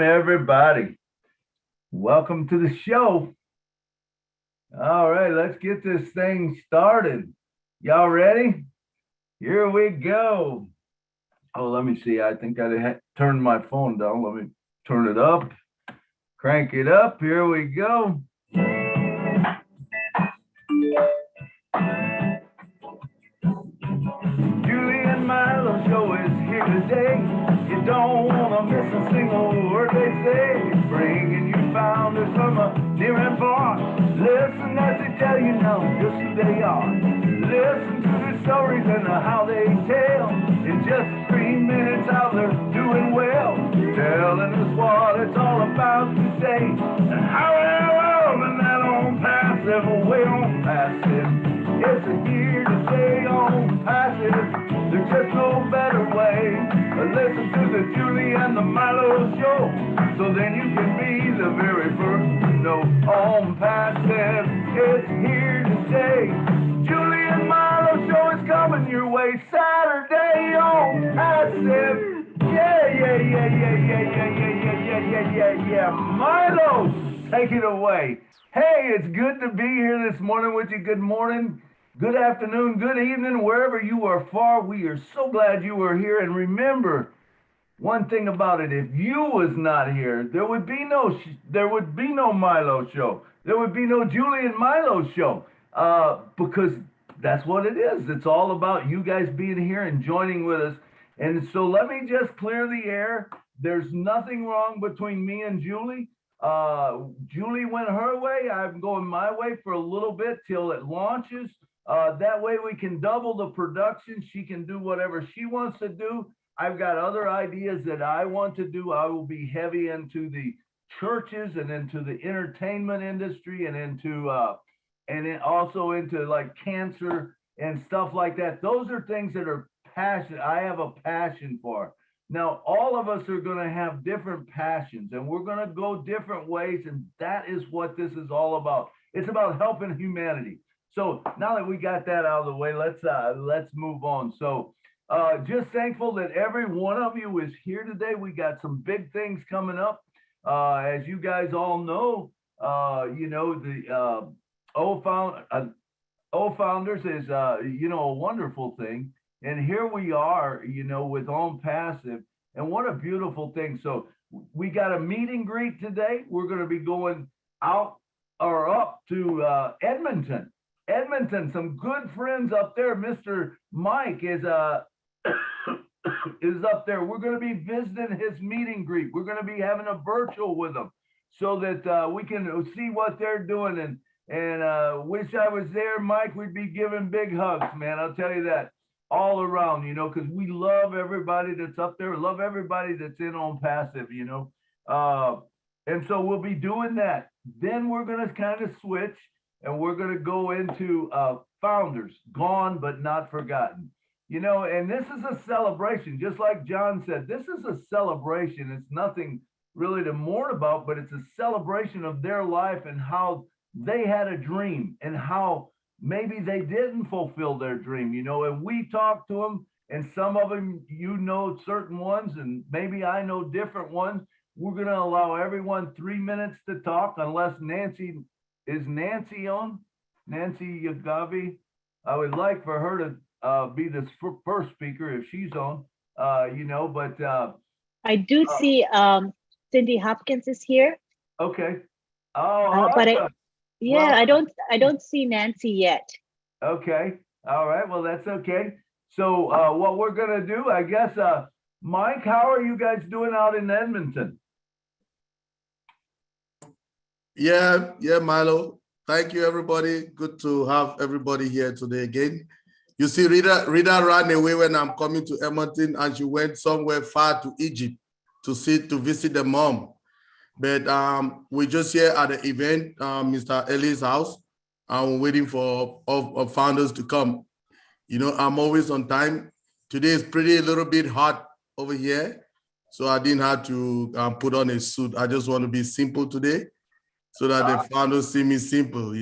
Everybody. Welcome to the show. All right, let's get this thing started. Y'all ready? Here we go. Oh, let me see. I think I turned my phone down. Let me turn it up, crank it up. Here we go. Julie and Milo Show is here today. You don't want to miss a single word they say. Bringing you founders from near and far. Listen as they tell you now just who they are. Listen to their stories and how they tell. In just 3 minutes how they're doing well. Telling us what it's all about today. And how they're loving that on passive, way on passive. It's a year to stay on passive. There's just no better way. Listen to the Julie and the Milo Show, so then you can be the very first to know. On passive, it's here to stay. Julie and Milo Show is coming your way Saturday on passive. Yeah. Milo, take it away. Hey, it's good to be here this morning with you. Good morning, good afternoon, good evening, wherever you are far. We are so glad you are here. And remember one thing about it: if you was not here, there would be no Milo Show. There would be no Julie and Milo Show, because that's what it is. It's all about you guys being here and joining with us. And so let me just clear the air. There's nothing wrong between me and Julie. Julie went her way. I'm going my way for a little bit till it launches. That way we can double the production. She can do whatever she wants to do. I've got other ideas that I want to do. I will be heavy into the churches and into the entertainment industry and also into like cancer and stuff like that. Those are things that are passion. I have a passion for. Now, all of us are going to have different passions and we're going to go different ways. And that is what this is all about. It's about helping humanity. So now that we got that out of the way, let's move on. So just thankful that every one of you is here today. We got some big things coming up. As you guys all know, the O Founders is, a wonderful thing. And here we are, with On Passive, and what a beautiful thing. So we got a meet and greet today. We're going to be going out or up to Edmonton. Some good friends up there. Mr. Mike is is up there. We're going to be visiting his meet and greet. We're going to be having a virtual with them so that we can see what they're doing. And wish I was there, Mike. We'd be giving big hugs, man. I'll tell you that. All around, because we love everybody that's up there, love everybody that's in On Passive, and so we'll be doing that. Then we're going to kind of switch and we're going to go into Founders, Gone but Not Forgotten, and this is a celebration. Just like John said, this is a celebration. It's nothing really to mourn about, but it's a celebration of their life and how they had a dream and how maybe they didn't fulfill their dream, and we talked to them, and some of them, certain ones, and maybe I know different ones. We're going to allow everyone 3 minutes to talk, unless Nancy on? Nancy Yagavi. I would like for her to be the first speaker if she's on, but. I do see Cindy Hopkins is here. Okay. Oh, but awesome. I don't see Nancy yet. Okay. All right. Well, that's okay. So what we're going to do, I guess, Mike, how are you guys doing out in Edmonton? Yeah, Milo. Thank you, everybody. Good to have everybody here today again. You see, Rita ran away when I'm coming to Edmonton, and she went somewhere far to Egypt to visit the mom. But we're just here at the event, Mr. Ellie's house. I'm waiting for all founders to come. I'm always on time. Today is a little bit hot over here, so I didn't have to put on a suit. I just want to be simple today so that the founders see me simple,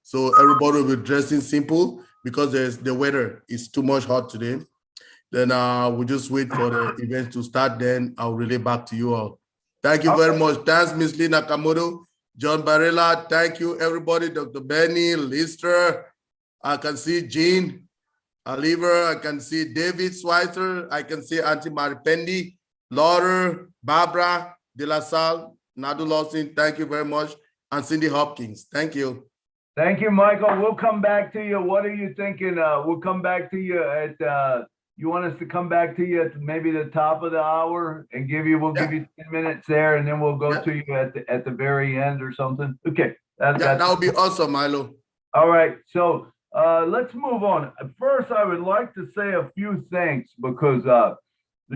So everybody will be dressing simple because the weather is too much hot today. Then we'll just wait for the event to start. Then I'll relay back to you all. Thank you Okay. very much. Thanks, Miss Lina Kamoto, John Barilla. Thank you, everybody. Dr. Benny, Lister. I can see Jean Oliver. I can see David Schweitzer. I can see Auntie Maripendi, Laura, Barbara De La Salle, Nadu Lawson. Thank you very much. And Cindy Hopkins. Thank you. Thank you, Michael. We'll come back to you. What are you thinking? We'll come back to you at, you want us to come back to you at maybe the top of the hour and we'll give you 10 minutes there, and then we'll go to you at the very end or something. Okay. That would be awesome, Milo. All right. So let's move on. First, I would like to say a few thanks because the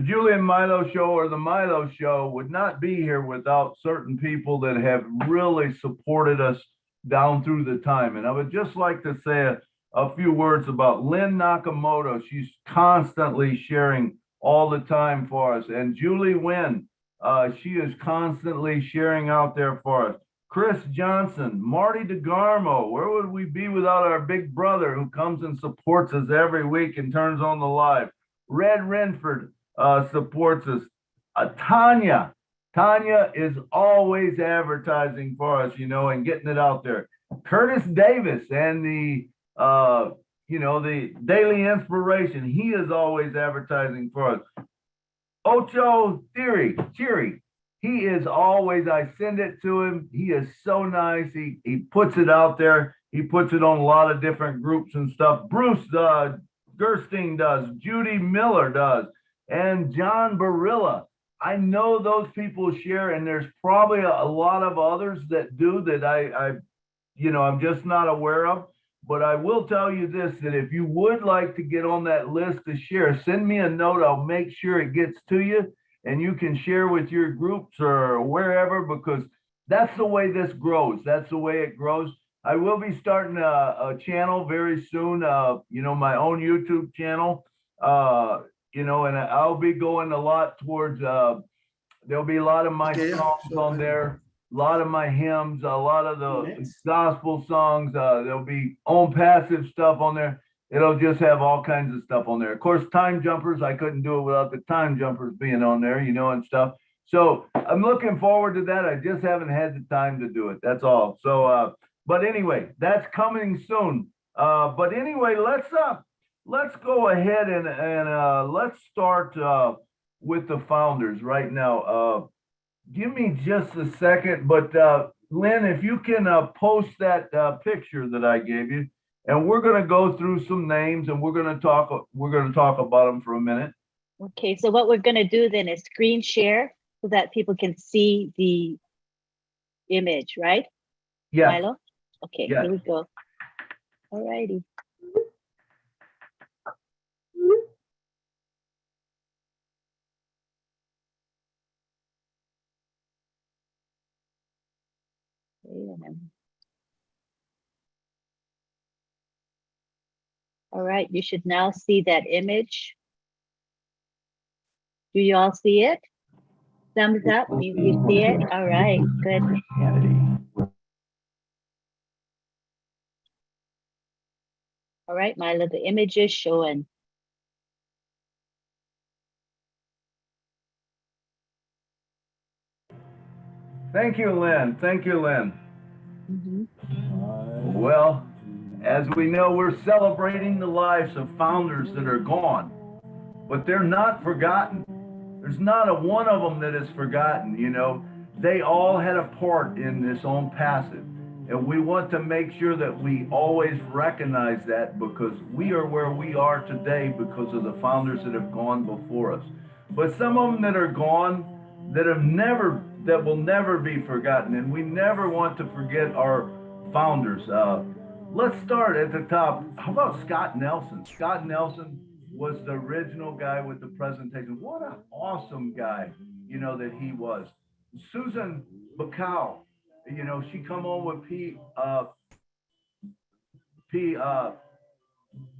Julian Milo Show or the Milo Show would not be here without certain people that have really supported us down through the time. And I would just like to say a few words about Lynn Nakamoto. She's constantly sharing all the time for us. And Julie Wynn, she is constantly sharing out there for us. Chris Johnson, Marty DeGarmo, where would we be without our big brother who comes and supports us every week and turns on the live? Red Renford supports us. Tanya is always advertising for us, and getting it out there. Curtis Davis and the Daily Inspiration, he is always advertising for us. Ocho Chiri, he is always, I send it to him. He is so nice. He puts it out there. He puts it on a lot of different groups and stuff. Bruce Gerstein does. Judy Miller does. And John Barilla. I know those people share, and there's probably a lot of others that do that I'm just not aware of. But I will tell you this, that if you would like to get on that list to share, send me a note. I'll make sure it gets to you, and you can share with your groups or wherever, because that's the way this grows. That's the way it grows. I will be starting a channel very soon, my own YouTube channel, and I'll be going a lot towards, there'll be a lot of my songs on there, a lot of my hymns, a lot of the gospel songs. There'll be own passive stuff on there. It'll just have all kinds of stuff on there. Of course, time jumpers, I couldn't do it without the time jumpers being on there, and stuff. So I'm looking forward to that. I just haven't had the time to do it. That's all. So, but anyway, that's coming soon. But anyway, let's go ahead and let's start with the founders right now. Give me just a second, but Lynn, if you can post that picture that I gave you, and we're going to go through some names, and we're going to talk about them for a minute. Okay, so what we're going to do then is screen share so that people can see the image, right? Yeah. Milo? Okay, Here we go. All righty. All right, you should now see that image. Do you all see it? Thumbs up, you see it? All right, good. All right, Milo, the image is showing. Thank you, Lynn. Thank you, Lynn. Well, as we know, we're celebrating the lives of founders that are gone, but they're not forgotten. There's not a one of them that is forgotten. They all had a part in this own passive, and we want to make sure that we always recognize that, because we are where we are today because of the founders that have gone before us. But some of them that are gone that will never be forgotten, and we never want to forget our founders. Let's start at the top. How about Scott Nelson? Scott Nelson was the original guy with the presentation. What an awesome guy, that he was. Susan Bacall, she come on with P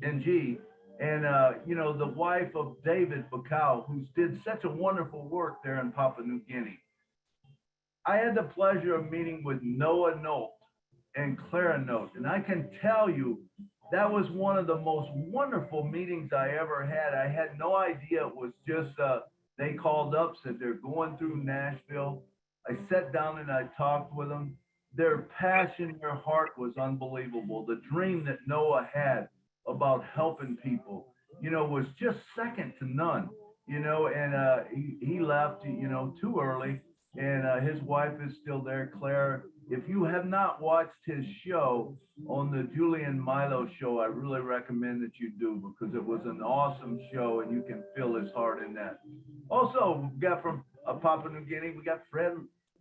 and G, and the wife of David Bacall, who did such a wonderful work there in Papua New Guinea. I had the pleasure of meeting with Noah Nolt and Clara Note, and I can tell you that was one of the most wonderful meetings I ever had. I had no idea it was just they called up, said they're going through Nashville, I sat down and I talked with them. Their passion, their heart was unbelievable. The dream that Noah had about helping people, was just second to none, and he left, too early. And his wife is still there, Claire. If you have not watched his show on the Julian Milo show, I really recommend that you do because it was an awesome show and you can feel his heart in that. Also, we got from Papua New Guinea, we got Fred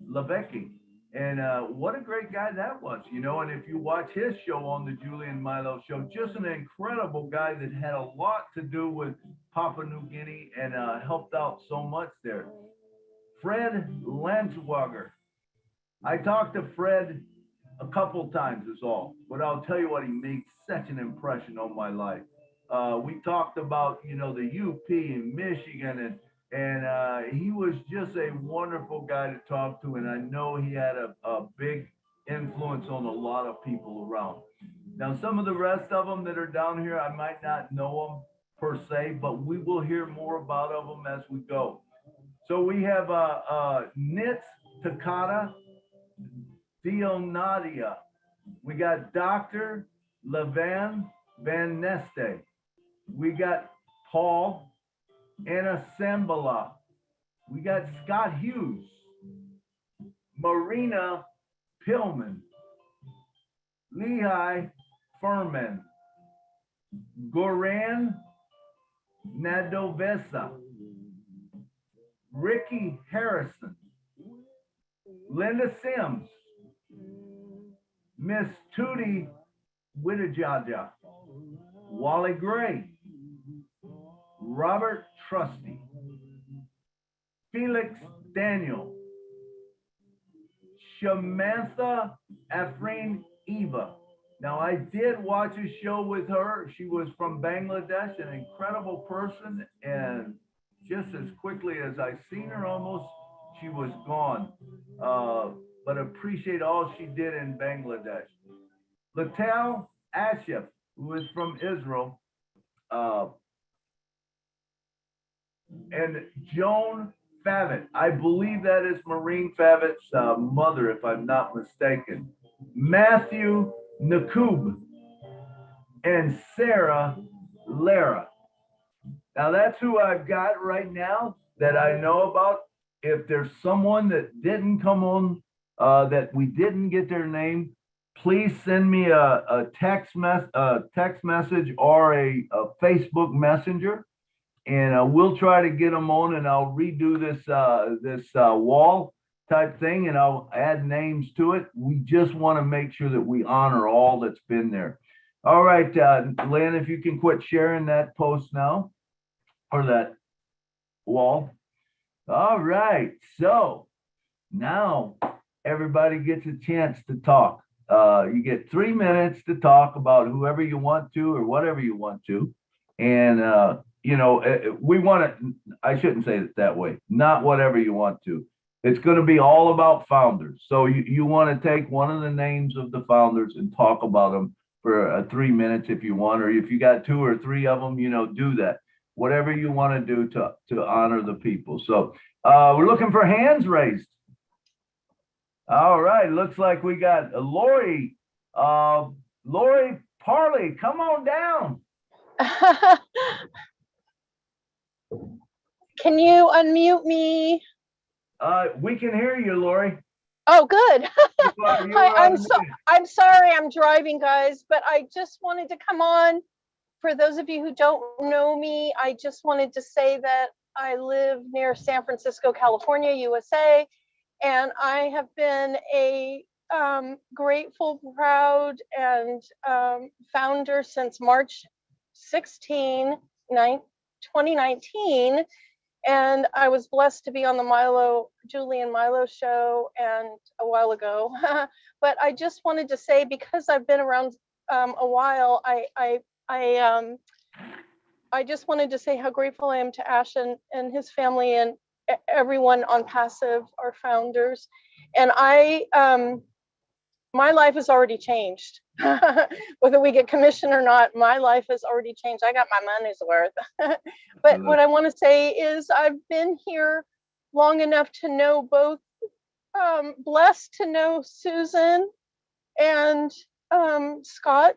Levecki. And what a great guy that was, And if you watch his show on the Julian Milo show, just an incredible guy that had a lot to do with Papua New Guinea and helped out so much there. Fred Landswager. I talked to Fred a couple times is all, but I'll tell you what, he made such an impression on my life. We talked about, the UP in Michigan, and he was just a wonderful guy to talk to, and I know he had a big influence on a lot of people around. Now, some of the rest of them that are down here, I might not know them per se, but we will hear more about them as we go. So we have Nitz Takata Dionadia. We got Dr. Levan Van Neste. We got Paul Anasambala. We got Scott Hughes. Marina Pillman. Lehigh Furman. Goran Nadovesa. Ricky Harrison. Linda Sims. Miss Tootie Wittajaja. Wally Gray. Robert Trusty. Felix Daniel. Shamantha Afreen Eva. Now, I did watch a show with her. She was from Bangladesh, an incredible person, and just as quickly as I seen her almost, she was gone. But appreciate all she did in Bangladesh. Latel Ashif, who is from Israel, and Joan Favit. I believe that is Maureen Favit's mother, if I'm not mistaken. Matthew Nakub and Sarah Lara. Now that's who I've got right now that I know about. If there's someone that didn't come on, that we didn't get their name, please send me a text message or a Facebook Messenger, and we'll try to get them on. And I'll redo this wall type thing, and I'll add names to it. We just want to make sure that we honor all that's been there. All right, Lynn, if you can quit sharing that post now, or that wall. All right, so now everybody gets a chance to talk. You get 3 minutes to talk about whoever you want to or whatever you want to. And, we want to, I shouldn't say it that way, not whatever you want to. It's going to be all about founders. So you want to take one of the names of the founders and talk about them for 3 minutes if you want, or if you got 2 or 3 of them, do that. Whatever you want to do to honor the people. So we're looking for hands raised. All right, looks like we got Lori. Lori Parley, come on down. Can you unmute me? We can hear you, Lori. Oh, good. I'm I'm sorry, I'm driving, guys, but I just wanted to come on. For those of you who don't know me, I just wanted to say that I live near San Francisco, California, USA, and I have been a grateful, proud, and founder since March 16, 2019. And I was blessed to be on the Julian Milo show and a while ago. But I just wanted to say, because I've been around a while, I just wanted to say how grateful I am to Ash and his family and everyone on Passive, our founders. And my life has already changed. Whether we get commission or not, my life has already changed. I got my money's worth. But what I want to say is I've been here long enough to know both blessed to know Susan and Scott.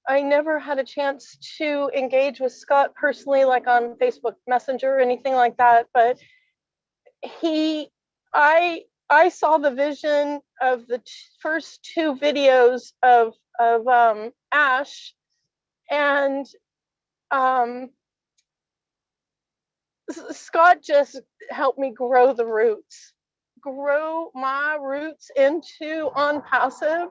I never had a chance to engage with Scott personally, like on Facebook Messenger or anything like that, but I saw the vision of the first two videos of Ash, and Scott just helped me grow my roots into On Passive.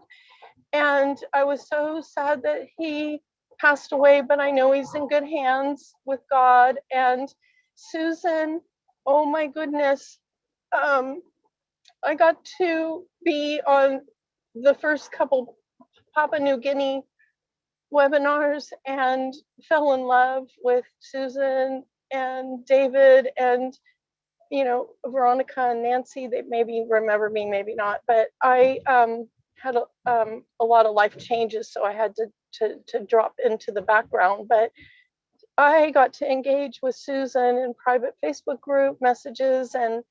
And I was so sad that he passed away, but I know he's in good hands with God. And Susan, oh my goodness, I got to be on the first couple Papua New Guinea webinars and fell in love with Susan and David and, you know, Veronica and Nancy. They maybe remember me, maybe not, but I had a lot of life changes, so I had to drop into the background. But I got to engage with Susan in private Facebook group messages, and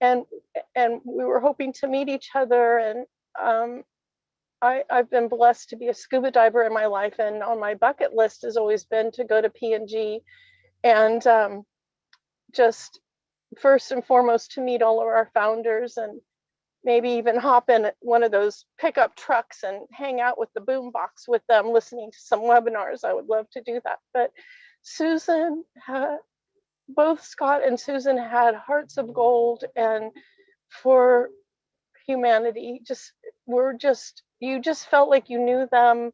we were hoping to meet each other. And I've been blessed to be a scuba diver in my life, and on my bucket list has always been to go to PNG and just first and foremost to meet all of our founders, and maybe even hop in one of those pickup trucks and hang out with the boombox with them, listening to some webinars. I would love to do that. But Susan, both Scott and Susan had hearts of gold, and for humanity, you just felt like you knew them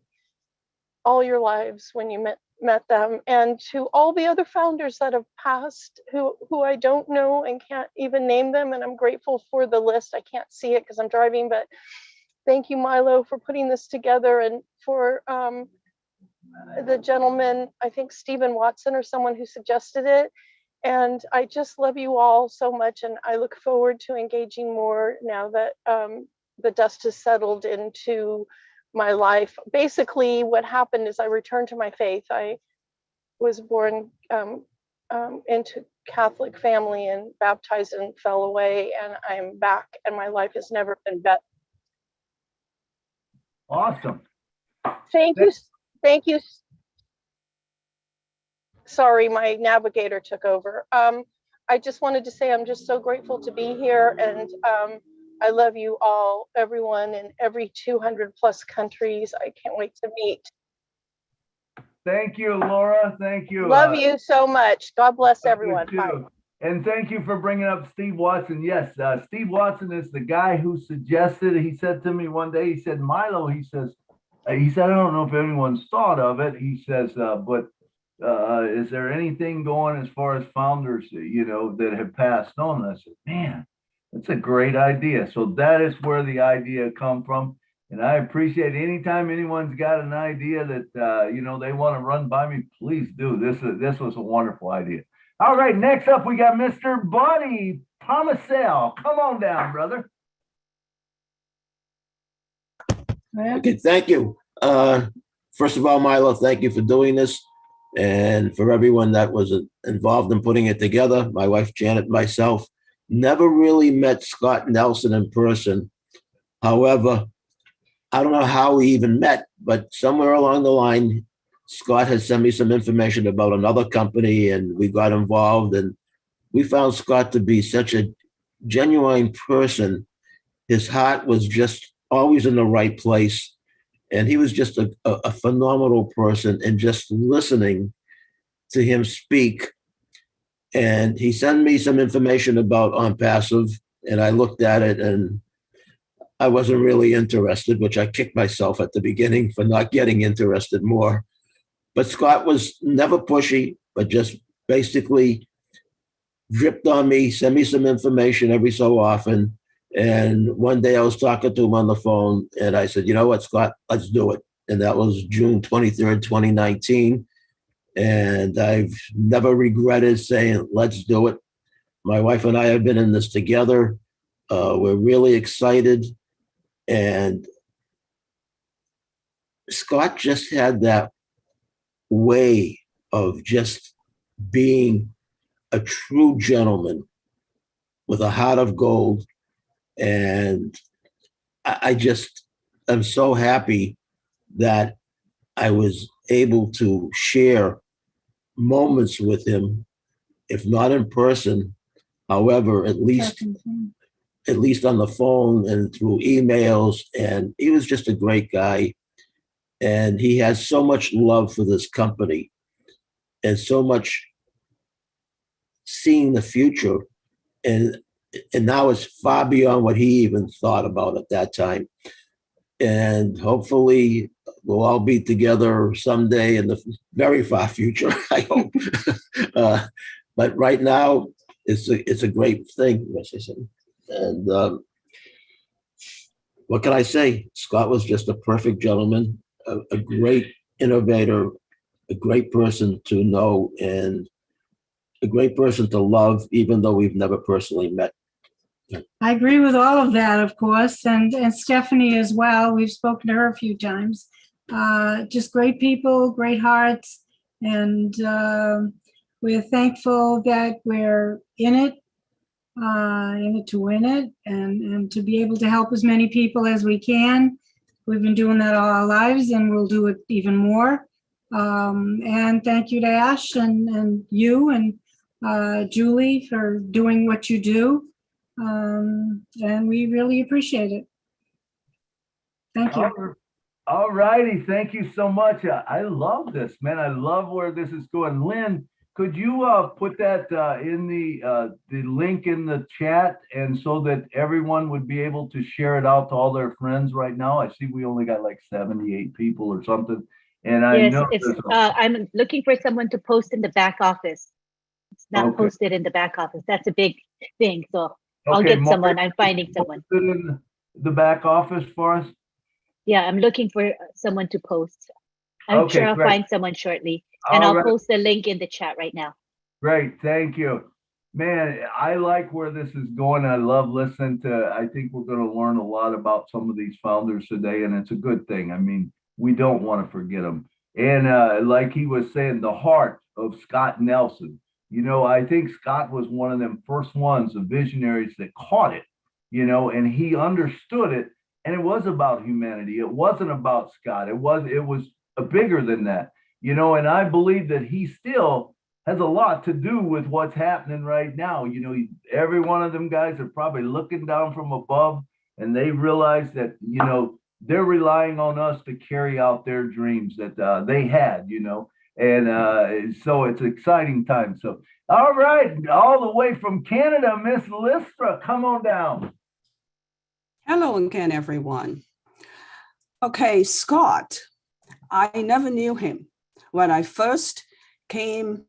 all your lives when you met them. And to all the other founders that have passed, who I don't know and can't even name them, and I'm grateful for the list. I can't see it because I'm driving, but thank you, Milo, for putting this together, and for the gentleman, I think Stephen Watson or someone who suggested it. And I just love you all so much, and I look forward to engaging more now that the dust has settled into my life. Basically, what happened is I returned to my faith. I was born into Catholic family and baptized and fell away, and I'm back, and my life has never been better. Awesome. Thank you. Sorry, my navigator took over. I just wanted to say I'm just so grateful to be here, and I love you all, everyone in every 200 plus countries. I can't wait to meet. Thank you, Laura. Thank you. Love you so much. God bless everyone. Bye. And thank you for bringing up Steve Watson. Yes, Steve Watson is the guy who suggested. He said to me one day, he said, Milo, he said, I don't know if anyone's thought of it. He says, but is there anything going as far as founders, you know, that have passed on? And I said, man, that's a great idea. So that is where the idea come from. And I appreciate anytime anyone's got an idea that, you know, they want to run by me, please do. This was a wonderful idea. All right, next up, we got Mr. Buddy Pomacel. Come on down, brother. Okay, thank you. First of all, Milo, thank you for doing this. And for everyone that was involved in putting it together, my wife, Janet, myself, never really met Scott Nelson in person. However, I don't know how we even met, but somewhere along the line, Scott had sent me some information about another company, and we got involved, and we found Scott to be such a genuine person. His heart was just always in the right place. And he was just a phenomenal person, and just listening to him speak. And he sent me some information about On Passive, and I looked at it and I wasn't really interested, which I kicked myself at the beginning for not getting interested more. But Scott was never pushy, but just basically dripped on me, sent me some information every so often. And one day I was talking to him on the phone, and I said, you know what, Scott, let's do it. And that was June 23rd, 2019. And I've never regretted saying, let's do it. My wife and I have been in this together. We're really excited. And Scott just had that way of just being a true gentleman with a heart of gold. And I just am so happy that I was able to share moments with him, if not in person, however, at least on the phone and through emails. And he was just a great guy. And he has so much love for this company and so much seeing the future. And now it's far beyond what he even thought about at that time. And hopefully we'll all be together someday in the very far future, I hope. But right now, it's a great thing, as I said. And what can I say? Scott was just a perfect gentleman, a great innovator, a great person to know, and a great person to love, even though we've never personally met. I agree with all of that, of course, and Stephanie as well. We've spoken to her a few times. Just great people, great hearts, and we're thankful that we're in it to win it, and to be able to help as many people as we can. We've been doing that all our lives, and we'll do it even more. And thank you to Ash and you and Julie for doing what you do. And we really appreciate it. Thank you. All righty. Thank you so much. I love this, man. I love where this is going. Lynn, could you put that in the link in the chat, and so that everyone would be able to share it out to all their friends right now? I see we only got like 78 people or something. And I know I'm looking for someone to post in the back office. It's not posted in the back office. That's a big thing. So I'll get someone. I'm finding someone. In the back office for us? Yeah, I'm looking for someone to post. I'm sure I'll find someone shortly. And I'll post the link in the chat right now. Great, thank you. Man, I like where this is going. I love listening to, I think we're going to learn a lot about some of these founders today, and it's a good thing. I mean, we don't want to forget them. And like he was saying, the heart of Scott Nelson. You know, I think Scott was one of them first ones, the visionaries that caught it, you know, and he understood it. And it was about humanity. It wasn't about Scott. It was bigger than that, you know, and I believe that he still has a lot to do with what's happening right now. You know, every one of them guys are probably looking down from above, and they realize that, you know, they're relying on us to carry out their dreams that they had, you know. And so it's an exciting time. So, all right, all the way from Canada, Miss Listra, come on down. Hello again, everyone. Okay, Scott, I never knew him. When I first came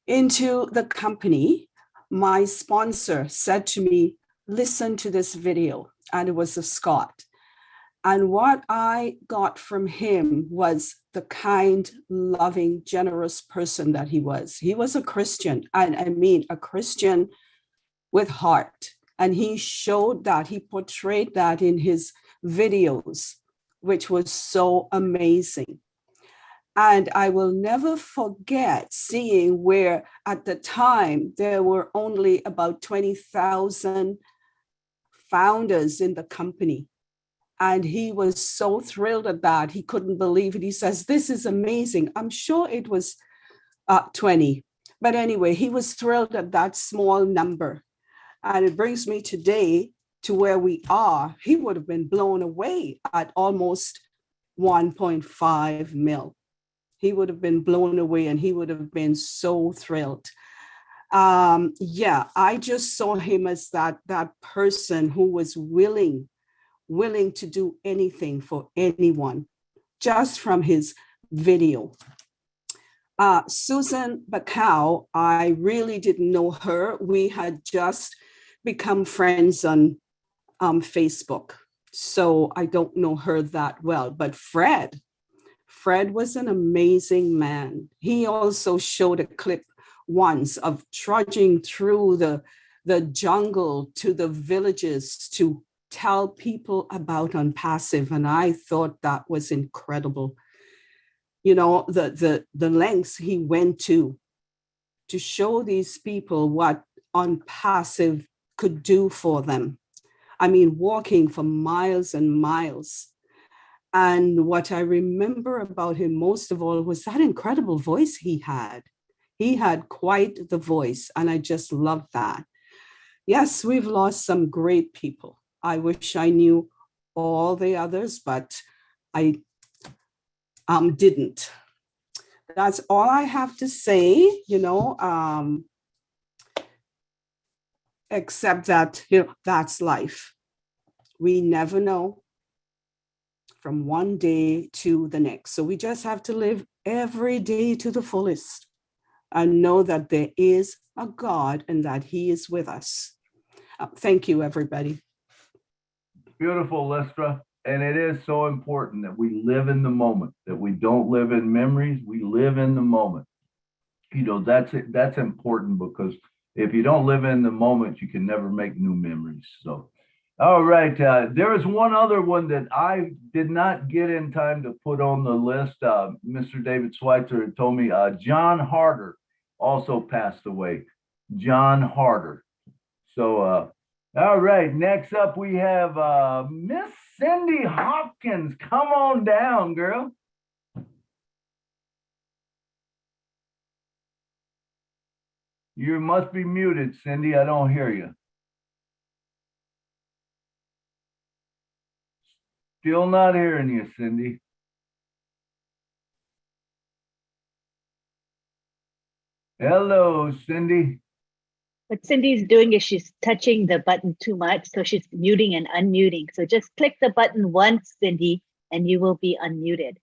into the company, my sponsor said to me, listen to this video, and it was of Scott. And what I got from him was the kind, loving, generous person that he was. He was a Christian, and I mean a Christian with heart. And he showed that, he portrayed that in his videos, which was so amazing. And I will never forget seeing where at the time there were only about 20,000 founders in the company. And he was so thrilled at that. He couldn't believe it. He says, this is amazing. I'm sure it was 20. But anyway, he was thrilled at that small number. And it brings me today to where we are. He would have been blown away at almost 1.5 mil. He would have been blown away, and he would have been so thrilled. Yeah, I just saw him as that person who was willing to do anything for anyone, just from his video. Susan Bacau, I really didn't know her. We had just become friends on Facebook, so I don't know her that well. But Fred was an amazing man. He also showed a clip once of trudging through the jungle to the villages to tell people about Unpassive, and I thought that was incredible. You know, the lengths he went to show these people what Unpassive could do for them. I mean, walking for miles and miles. And what I remember about him most of all was that incredible voice he had. He had quite the voice, and I just love that. Yes, we've lost some great people. I wish I knew all the others, but I didn't. That's all I have to say, except that, that's life. We never know from one day to the next. So we just have to live every day to the fullest and know that there is a God and that he is with us. Thank you, everybody. Beautiful, Lestra. And it is so important that we live in the moment, that we don't live in memories, we live in the moment. That's important, because if you don't live in the moment, you can never make new memories. So, all right. There is one other one that I did not get in time to put on the list. Mr. David Schweitzer had told me John Harder also passed away. John Harder. So, all right. Next up, we have Miss Cindy Hopkins. Come on down, girl. You must be muted, Cindy. I don't hear you. Still not hearing you, Cindy. Hello, Cindy. What Cindy's doing is she's touching the button too much, so she's muting and unmuting. So just click the button once, Cindy, and you will be unmuted.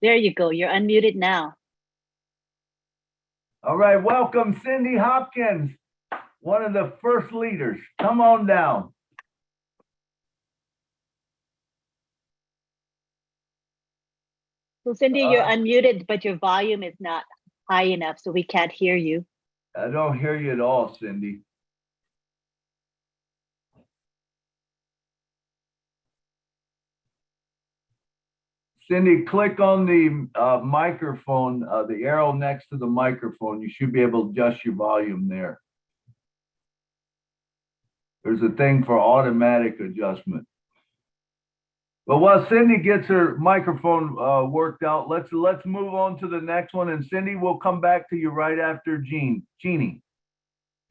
There you go. You're unmuted now. All right, welcome, Cindy Hopkins, one of the first leaders. Come on down. So Cindy, you're unmuted, but your volume is not high enough, so we can't hear you. I don't hear you at all, Cindy. Cindy, click on the microphone, the arrow next to the microphone. You should be able to adjust your volume there. There's a thing for automatic adjustment. But while Cindy gets her microphone worked out, let's move on to the next one. And Cindy, we'll come back to you right after Jeannie.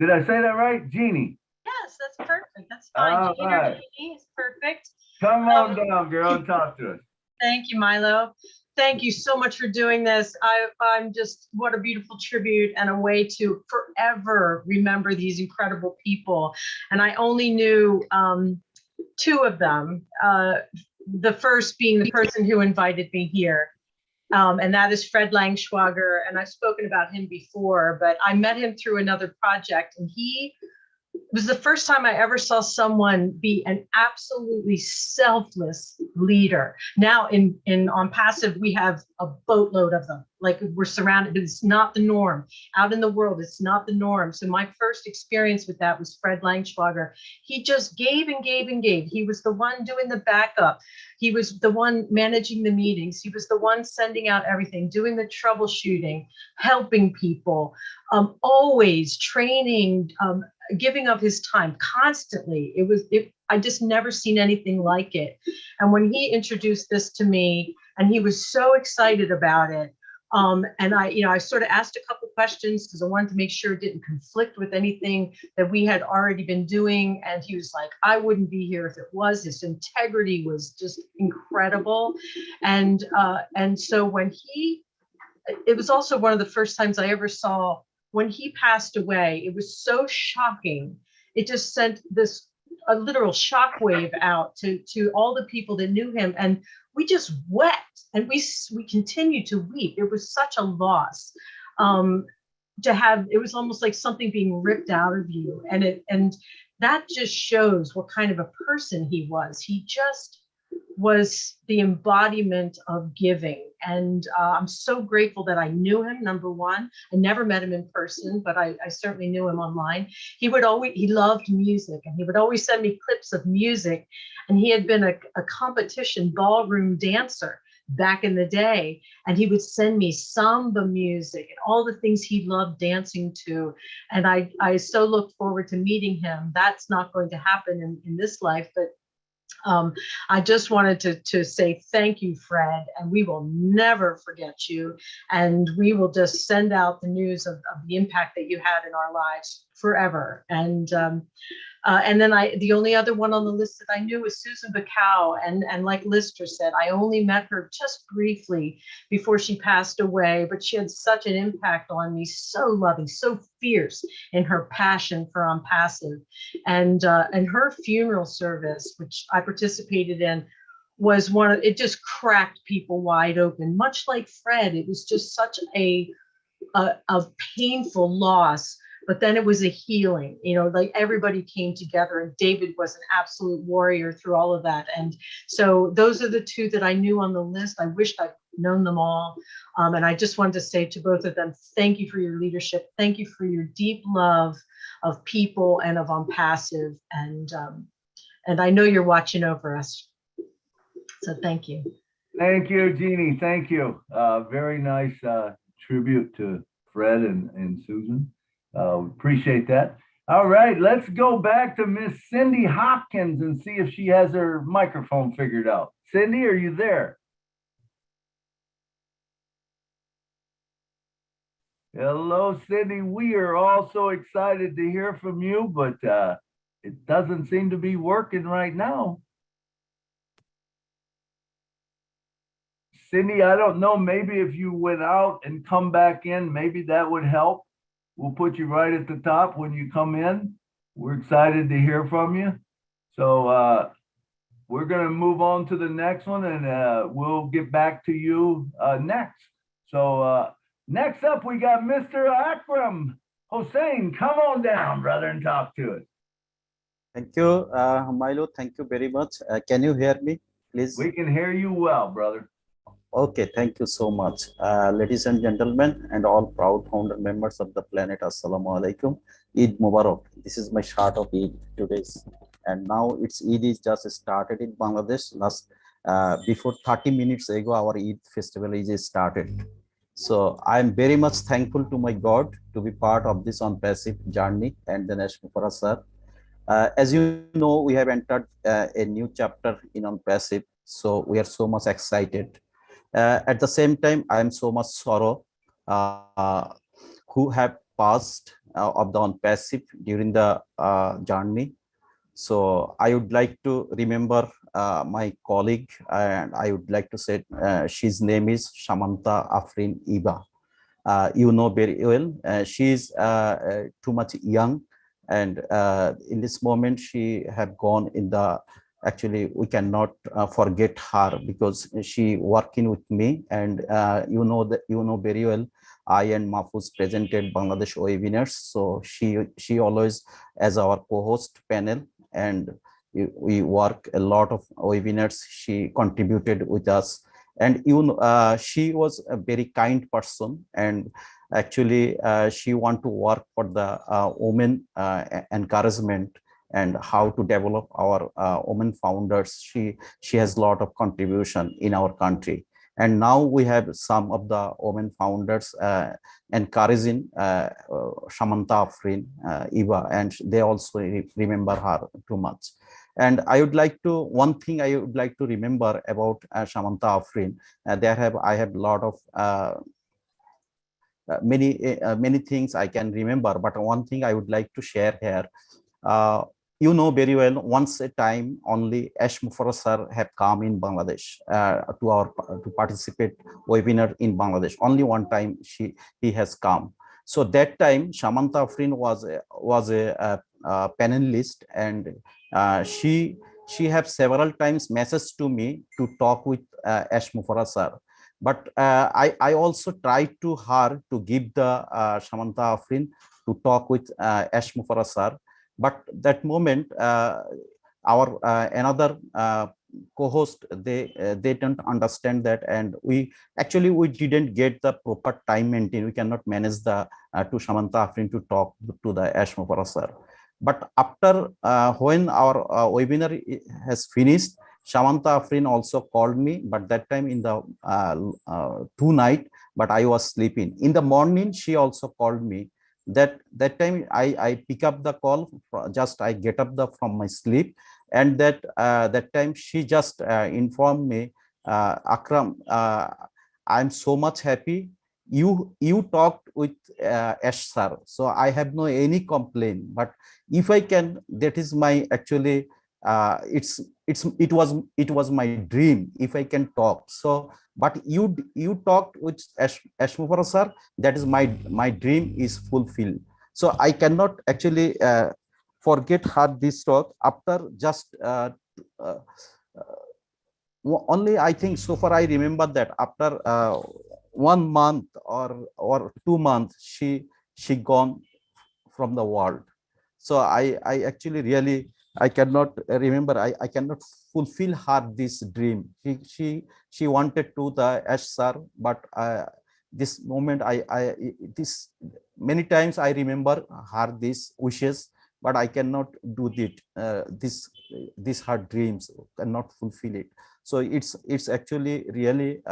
Did I say that right? Jeannie. Yes, that's perfect. That's fine. All right. Jeannie is perfect. Come on down, girl, and talk to us. Thank you, Milo. Thank you so much for doing this. I'm just, what a beautiful tribute and a way to forever remember these incredible people. And I only knew two of them. The first being the person who invited me here. And that is Fred Langschwager. And I've spoken about him before, but I met him through another project, and it was the first time I ever saw someone be an absolutely selfless leader. Now on Passive, we have a boatload of them. Like, we're surrounded, but it's not the norm. Out in the world, it's not the norm. So my first experience with that was Fred Langschwager. He just gave and gave and gave. He was the one doing the backup. He was the one managing the meetings. He was the one sending out everything, doing the troubleshooting, helping people, always training, giving of his time constantly. I just never seen anything like it. And when he introduced this to me, and he was so excited about it, and I sort of asked a couple questions because I wanted to make sure it didn't conflict with anything that we had already been doing. And he was like, I wouldn't be here if it was. His integrity was just incredible. And so it was also one of the first times I ever saw, when he passed away, it was so shocking. It just sent a literal shockwave out to all the people that knew him. And we just wept, and we continued to weep. It was such a loss it was almost like something being ripped out of you. And that just shows what kind of a person he was. He just was the embodiment of giving. And I'm so grateful that I knew him, number one. I never met him in person, but I certainly knew him online. He loved music, and he would always send me clips of music. And he had been a competition ballroom dancer. back in the day. And he would send me samba music and all the things he loved dancing to. And I so look forward to meeting him. That's not going to happen in this life, but I just wanted to say thank you, Fred, and we will never forget you. And we will just send out the news of the impact that you had in our lives forever. And then the only other one on the list that I knew was Susan Bacall. And like Lister said, I only met her just briefly before she passed away, but she had such an impact on me, so loving, so fierce in her passion for Passive. And her funeral service, which I participated in, was it just cracked people wide open, much like Fred. It was just such a painful loss. But then it was a healing, like everybody came together, and David was an absolute warrior through all of that. And so those are the two that I knew on the list. I wished I'd known them all. And I just wanted to say to both of them, thank you for your leadership. Thank you for your deep love of people and of Passive. And I know you're watching over us. So thank you. Thank you, Jeannie. Thank you. Very nice tribute to Fred and Susan. Appreciate that. All right, let's go back to Miss Cindy Hopkins and see if she has her microphone figured out. Cindy, are you there? Hello, Cindy. We are all so excited to hear from you, but it doesn't seem to be working right now. Cindy, I don't know, maybe if you went out and come back in, maybe that would help. We'll put you right at the top when you come in. We're excited to hear from you. So we're going to move on to the next one, and we'll get back to you next. So next up, we got Mr. Akram Hossein. Come on down, brother, and talk to us. Thank you, Milo. Thank you very much. Can you hear me, please? We can hear you well, brother. Okay, thank you so much. Ladies and gentlemen, and all proud founder members of the planet, Assalamu alaikum. Eid Mubarak. This is my start of Eid today. And now Eid is just started in Bangladesh. Before 30 minutes ago, our Eid festival is started. So I am very much thankful to my God to be part of this Passive journey and the National Parasar. As you know, we have entered a new chapter in Passive. So we are so much excited. At the same time, I am so much sorrow who have passed of the Passive during the journey. So I would like to remember my colleague, and I would like to say his name is Shamanta Afrin Iba. You know very well, she is too much young, and in this moment she have gone in the. Actually, we cannot forget her because she working with me, and you know very well. I and Mahfouz presented Bangladesh webinars, so she always as our co-host panel, and we work a lot of webinars. She contributed with us, and she was a very kind person, and actually she want to work for the women encouragement and how to develop our women founders. She has a lot of contribution in our country. And now we have some of the women founders encouraging Shamanta Afrin Iba, and they also remember her too much. And one thing I would like to remember about Shamanta Afrin, I have a lot of many things I can remember, but one thing I would like to share here. You know very well, once a time only Ash Mufarrar sir have come in Bangladesh to participate webinar in Bangladesh. Only one time he has come. So that time Shamanta Afrin was a panelist, and she have several times messaged to me to talk with Ash Mufarrar sir. But I also tried to her to give the Shamanta Afrin to talk with Ash Mufarrar sir. But that moment, our another co-host, they don't understand that, and we didn't get the proper time maintained. We cannot manage the to Shamanta Afrin to talk to the Ash Mufarrar sir. But after when our webinar has finished, Samantha Afrin also called me, but that time in the 2 night, but I was sleeping. In the morning, she also called me. That time I pick up the call, just I get up from my sleep, and that time she just informed me, Akram, I'm so much happy you talked with Ash sir, so I have no any complaint. But if I can, that is my actually it was my dream if I can talk. So but you talked with Ash Mufara sir, that is my dream is fulfilled. So I cannot actually forget her this talk after just only I think so far I remember that after 1 month or 2 months she gone from the world. So I actually really I cannot remember, I cannot fulfill her this dream. She wanted to the Ash sir, but this moment I this many times I remember her these wishes, but I cannot do it. This her dreams cannot fulfill it. So it's actually really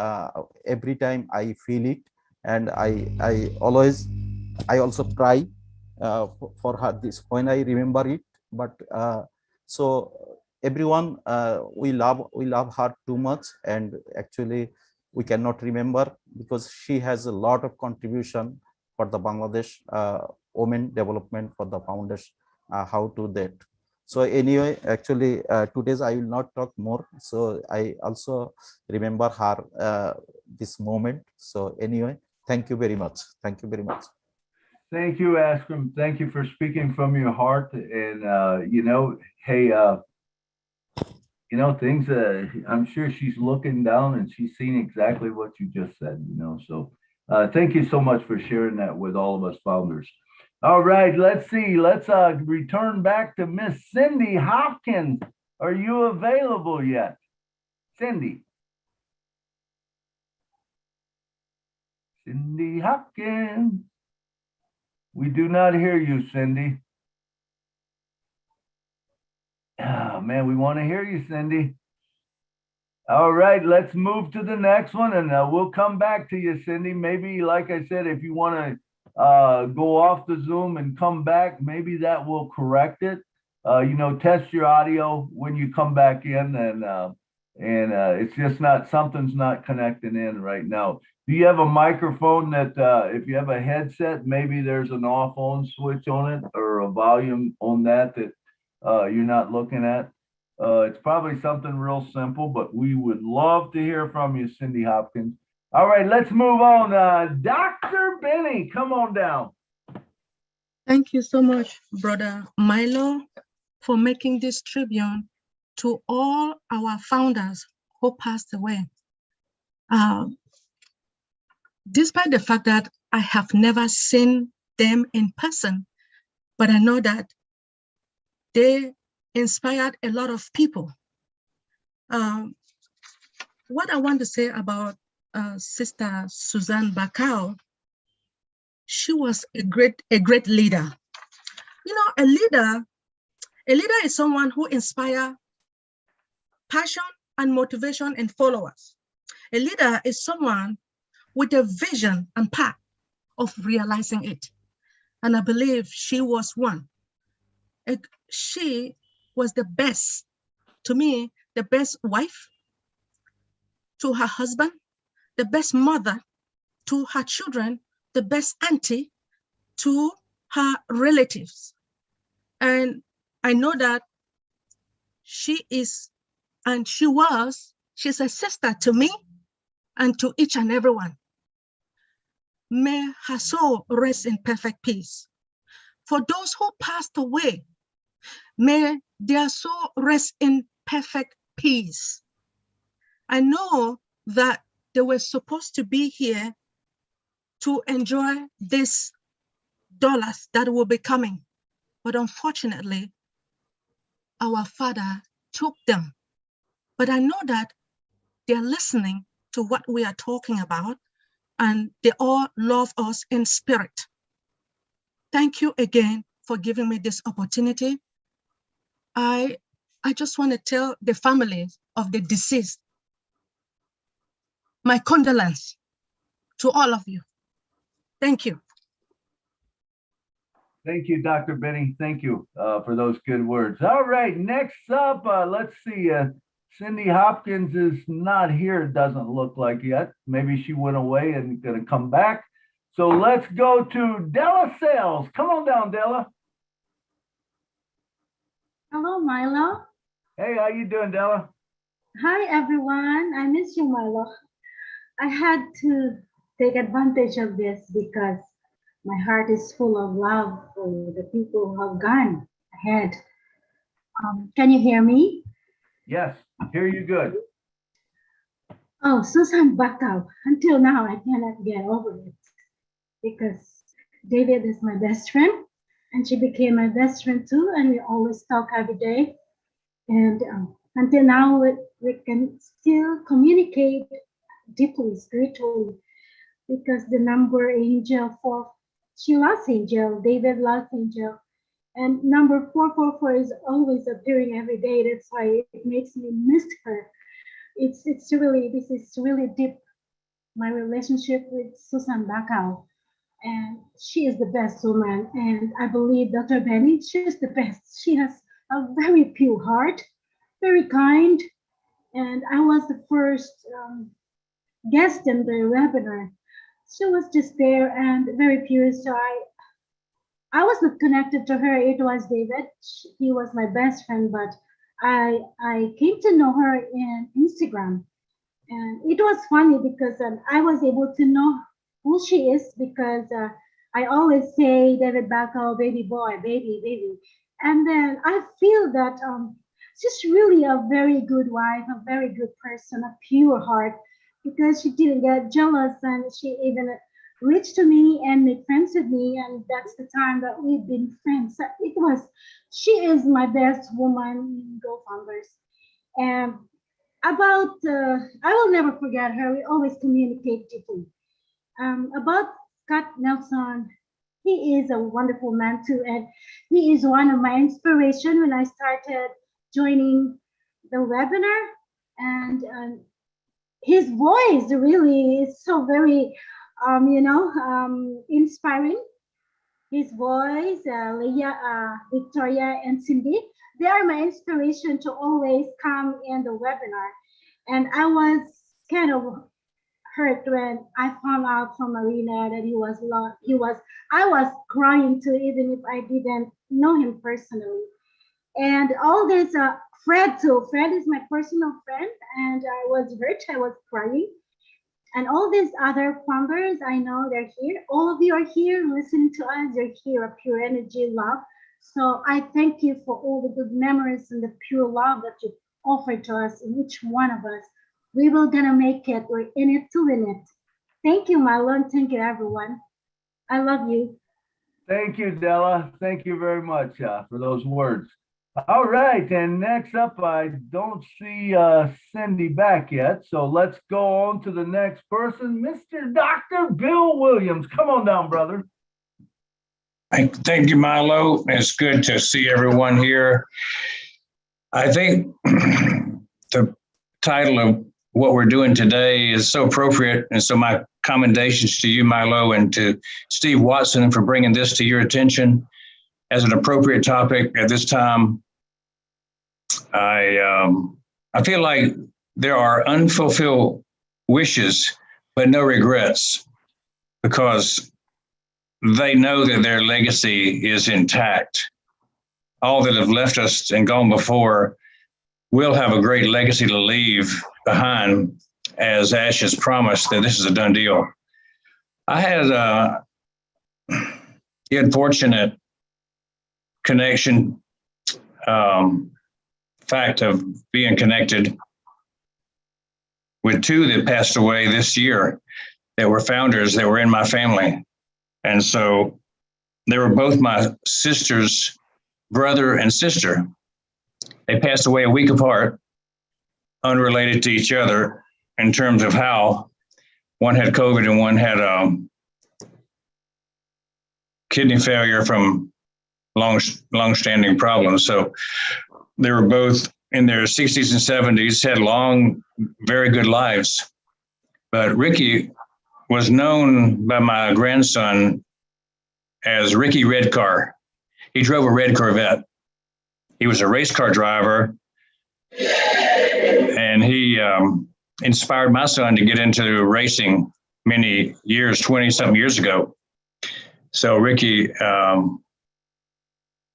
every time I feel it, and I always I also cry for her this when I remember it. But so everyone we love her too much, and actually we cannot remember because she has a lot of contribution for the Bangladesh women development for the foundation, how to that. So anyway, actually today's I will not talk more, so I also remember her this moment. So anyway, thank you very much. Thank you very much. Thank you, Askram. Thank you for speaking from your heart. And, hey, things, I'm sure she's looking down and she's seeing exactly what you just said, so thank you so much for sharing that with all of us founders. All right, let's see. Let's return back to Miss Cindy Hopkins. Are you available yet? Cindy. Cindy Hopkins. We do not hear you, Cindy. Oh, man, we want to hear you, Cindy. All right, let's move to the next one, and we'll come back to you, Cindy. Maybe, like I said, if you want to go off the Zoom and come back, maybe that will correct it. Test your audio when you come back in, and it's just not, something's not connecting in right now. Do you have a microphone that if you have a headset, maybe there's an off on switch on it or a volume on that you're not looking at? It's probably something real simple, but we would love to hear from you, Cindy Hopkins. All right, let's move on. Dr. Benny, come on down. Thank you so much, Brother Milo, for making this tribute to all our founders who passed away. Despite the fact that I have never seen them in person, but I know that they inspired a lot of people. What I want to say about Sister Suzanne Bakau, she was a great leader. A leader is someone who inspires passion and motivation in followers. A leader is someone with a vision and path of realizing it. And I believe she was one. She was the best, to me, the best wife to her husband, the best mother to her children, the best auntie to her relatives. And I know that she is, and she was, she's a sister to me and to each and everyone. May her soul rest in perfect peace. For those who passed away, may their soul rest in perfect peace. I know that they were supposed to be here to enjoy these dollars that will be coming, but unfortunately, our Father took them. But I know that they're listening to what we are talking about, and they all love us in spirit. Thank you again for giving me this opportunity. I I just want to tell the families of the deceased my condolence to all of you. Thank you. Thank you, Dr. Benny. Thank you for those good words. All right, next up, let's see. Cindy Hopkins is not here, it doesn't look like yet. Maybe she went away and gonna come back. So let's go to Della Sales. Come on down, Della. Hello, Milo. Hey, how you doing, Della? Hi, everyone. I miss you, Milo. I had to take advantage of this because my heart is full of love for the people who have gone ahead. Can you hear me? Yes, hear you good. Oh, Susan Bacall. Until now, I cannot get over it because David is my best friend and she became my best friend too. And we always talk every day. And until now, we can still communicate deeply, spiritually, because the number Angel 4, she lost Angel, David lost Angel, and number 444 is always appearing every day. That's why it makes me miss her. This is really deep, my relationship with Susan Bacall, and she is the best woman. And I believe Dr. Benny, she's the best. She has a very pure heart, very kind, and I was the first guest in the webinar. She was just there and very pure. So I was not connected to her. It was David. He was my best friend, but I came to know her in Instagram. And it was funny because I was able to know who she is because I always say David Bacall, baby boy, baby. And then I feel that she's really a very good wife, a very good person, a pure heart, because she didn't get jealous and she even reached to me and made friends with me. And that's the time that we've been friends. She is my best woman in GoFounders. And about, I will never forget her. We always communicate deeply. About Scott Nelson, he is a wonderful man too. And he is one of my inspiration when I started joining the webinar. And his voice really is so very, inspiring. His voice, Leah, Victoria, and Cindy, they are my inspiration to always come in the webinar. And I was kind of hurt when I found out from Marina that he was lost. I was crying too, even if I didn't know him personally. And all this, Fred too. Fred is my personal friend, and I was hurt. I was crying. And all these other founders, I know they're here. All of you are here listening to us. You're here, a pure energy, love. So I thank you for all the good memories and the pure love that you offered to us in each one of us. We will gonna make it. We're in it to win it. Thank you, Milo. Thank you, everyone. I love you. Thank you, Della. Thank you very much for those words. All right, and next up, I don't see Cindy back yet, so let's go on to the next person, Mr. Dr. Bill Williams. Come on down, brother. Thank you, Milo. It's good to see everyone here. I think the title of what we're doing today is so appropriate, and so my commendations to you, Milo, and to Steve Watson for bringing this to your attention as an appropriate topic at this time. I feel like there are unfulfilled wishes, but no regrets, because they know that their legacy is intact. All that have left us and gone before will have a great legacy to leave behind, as Ash has promised that this is a done deal. I had the unfortunate connection, fact of being connected with two that passed away this year that were founders that were in my family. And so they were both my sister's brother and sister. They passed away a week apart, unrelated to each other in terms of how one had COVID and one had kidney failure from long-standing problems. So they were both in their 60s and 70s, had long, very good lives. But Ricky was known by my grandson as Ricky Red Car. He drove a red Corvette. He was a race car driver, and he inspired my son to get into racing many years, 20-something years ago. So Ricky got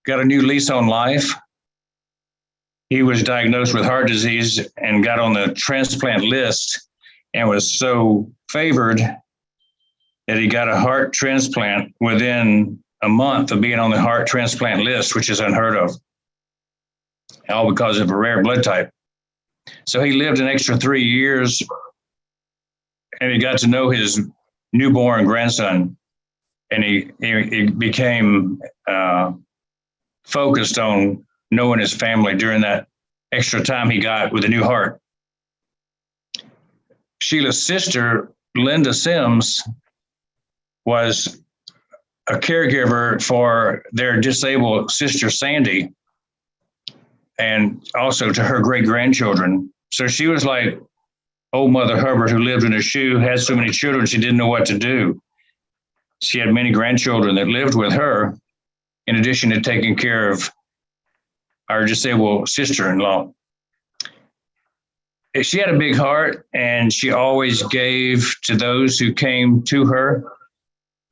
a new lease on life. He was diagnosed with heart disease and got on the transplant list and was so favored that he got a heart transplant within a month of being on the heart transplant list, which is unheard of, all because of a rare blood type. So he lived an extra 3 years, and he got to know his newborn grandson, and he became focused on knowing his family during that extra time he got with a new heart. Sheila's sister, Linda Sims, was a caregiver for their disabled sister, Sandy, and also to her great-grandchildren. So she was like old Mother Hubbard, who lived in a shoe, had so many children, she didn't know what to do. She had many grandchildren that lived with her, in addition to taking care of our disabled sister-in-law. She had a big heart, and she always gave to those who came to her,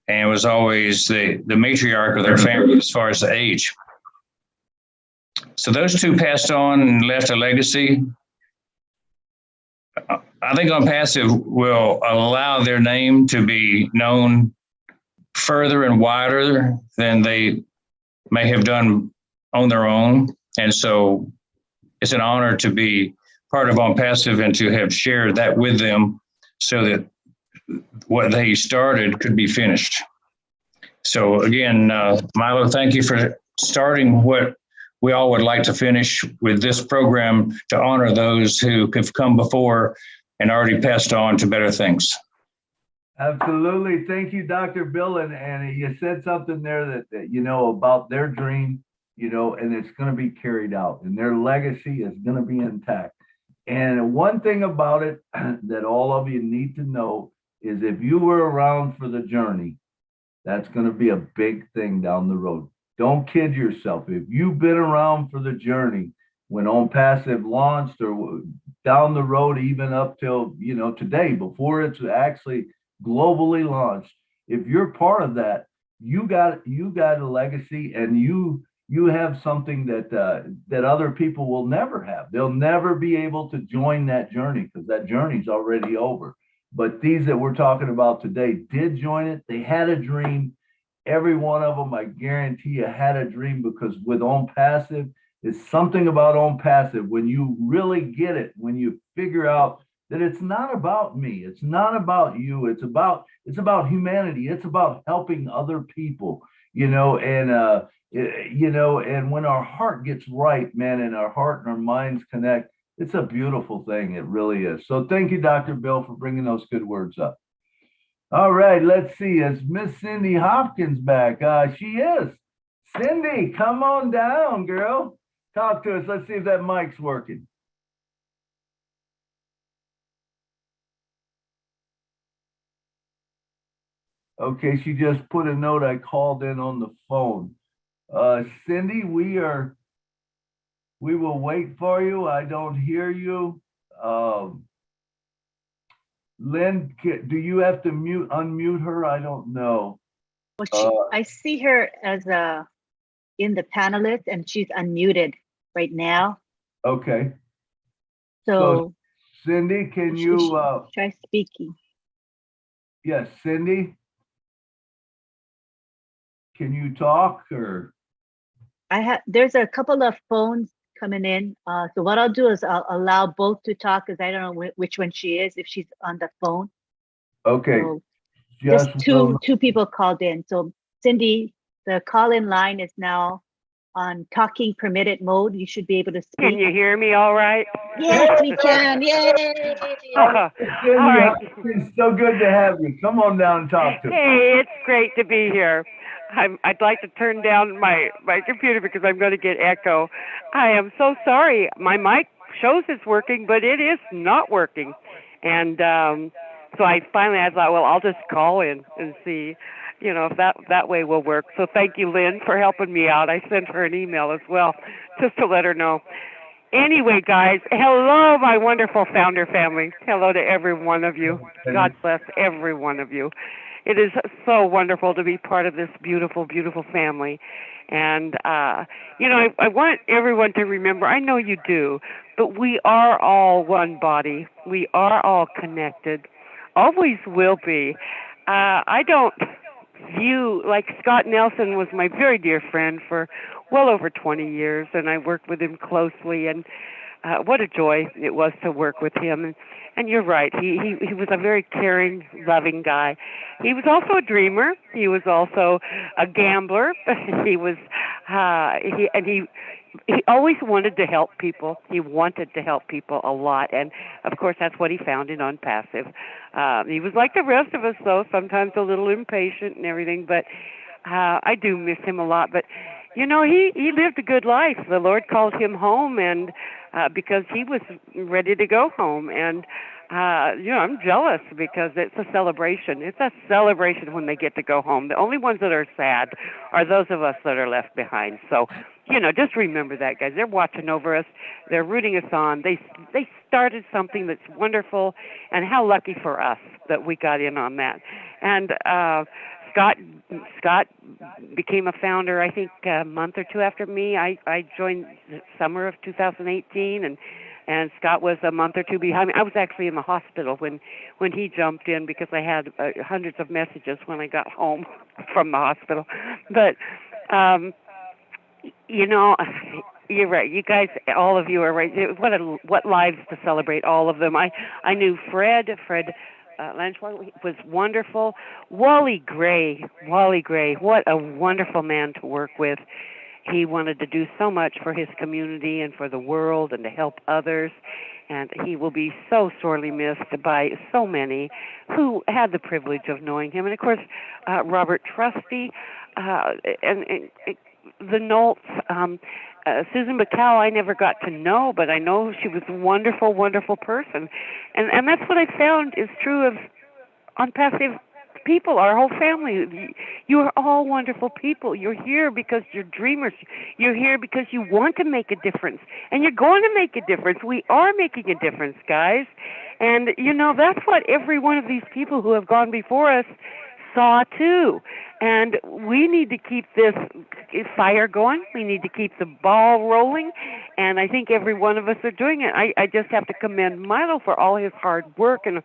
and was always the matriarch of their family as far as the age. So those two passed on and left a legacy. I think On Passive will allow their name to be known further and wider than they may have done on their own. And so it's an honor to be part of On Passive and to have shared that with them so that what they started could be finished. So again, Milo, thank you for starting what we all would like to finish with this program to honor those who have come before and already passed on to better things. Absolutely. Thank you, Dr. Bill. And you said something there that, you know, about their dream, you know, and it's going to be carried out and their legacy is going to be intact. And one thing about it that all of you need to know is if you were around for the journey, that's going to be a big thing down the road. Don't kid yourself. If you've been around for the journey when On Passive launched or down the road, even up till, you know, today, before it's actually globally launched, if you're part of that, you got a legacy, and you have something that other people will never have. They'll never be able to join that journey because that journey's already over. But these that we're talking about today did join it. They had a dream. Every one of them, I guarantee you, had a dream, because with On Passive, it's something about On Passive. When you really get it, when you figure out that it's not about me, it's not about you, it's about humanity, it's about helping other people, you know, and you know, and when our heart gets right, man, and our heart and our minds connect, it's a beautiful thing. It really is. So thank you, Dr. Bill, for bringing those good words up. All right, let's see. Is Miss Cindy Hopkins back? She is. Cindy, come on down, girl. Talk to us. Let's see if that mic's working. Okay, she just put a note. I called in on the phone. Cindy, we will wait for you. I don't hear you. Lynn, do you have to unmute her? I don't know. Well, I see her as in the panelist, and she's unmuted right now. Okay. So Cindy, can you try speaking? Yes, Cindy. Can you talk? Or there's a couple of phones coming in. So what I'll do is I'll allow both to talk, because I don't know which one she is, if she's on the phone. Okay. So just two people called in. So Cindy, the call-in line is now on talking permitted mode. You should be able to speak. Can you hear me all right? Yes, we can. Yay! All right. It's so good to have you. Come on down and talk to us. Hey, it's great to be here. I'd like to turn down my computer because I'm going to get echo. I am so sorry. My mic shows it's working, but it is not working. And so I thought, well, I'll just call in and see, if that way will work. So thank you, Lynn, for helping me out. I sent her an email as well just to let her know. Anyway, guys, hello, my wonderful founder family. Hello to every one of you. God bless every one of you. It is so wonderful to be part of this beautiful, beautiful family. And, I want everyone to remember, I know you do, but we are all one body. We are all connected. Always will be. I don't view, like Scott Nelson was my very dear friend for well over 20 years, and I worked with him closely, and what a joy it was to work with him. And you're right, he was a very caring, loving guy. He was also a dreamer. He was also a gambler. He was he always wanted to help people. He wanted to help people a lot, and of course that's what he found in Unpassive. He was like the rest of us, though, sometimes a little impatient and everything, but I do miss him a lot. But he lived a good life. The Lord called him home, and because he was ready to go home. And I'm jealous because it's a celebration. It's a celebration when they get to go home. The only ones that are sad are those of us that are left behind. So, just remember that, guys. They're watching over us. They're rooting us on. They started something that's wonderful, and how lucky for us that we got in on that. And Scott became a founder, I think, a month or two after me. I joined the summer of 2018, and Scott was a month or two behind me. I was actually in the hospital when he jumped in because I had hundreds of messages when I got home from the hospital. But, you're right. You guys, all of you are right. What lives to celebrate, all of them. I knew Fred Lanchwell was wonderful. Wally Gray, what a wonderful man to work with. He wanted to do so much for his community and for the world and to help others. And he will be so sorely missed by so many who had the privilege of knowing him. And, of course, Robert Trusty and the Nolts. Susan McCall, I never got to know, but I know she was a wonderful, wonderful person. And that's what I found is true of Unpassive people, our whole family. You are all wonderful people. You're here because you're dreamers. You're here because you want to make a difference. And you're going to make a difference. We are making a difference, guys. And, that's what every one of these people who have gone before us saw too. And we need to keep this fire going. We need to keep the ball rolling. And I think every one of us are doing it. I just have to commend Milo for all his hard work and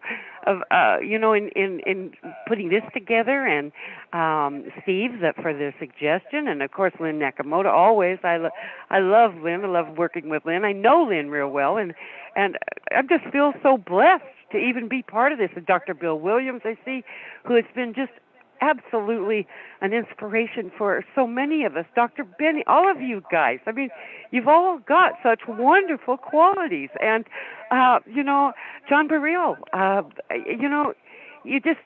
in putting this together, and Steve for the suggestion, and of course Lynn Nakamoto. Always, I love Lynn. I love working with Lynn. I know Lynn real well, and I just feel so blessed to even be part of this. And Dr. Bill Williams, I see, who has been just absolutely an inspiration for so many of us. Dr. Benny, all of you guys. I mean, you've all got such wonderful qualities. And, John Baril, you just,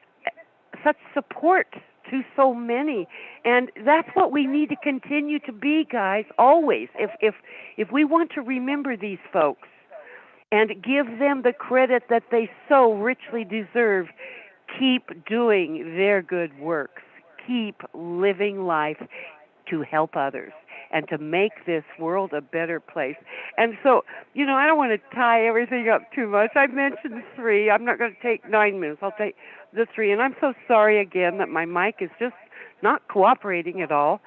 such support to so many. And that's what we need to continue to be, guys, always. If we want to remember these folks and give them the credit that they so richly deserve, keep doing their good works. Keep living life to help others and to make this world a better place. And so, I don't want to tie everything up too much. I mentioned 3. I'm not going to take 9 minutes. I'll take the 3. And I'm so sorry again that my mic is just not cooperating at all.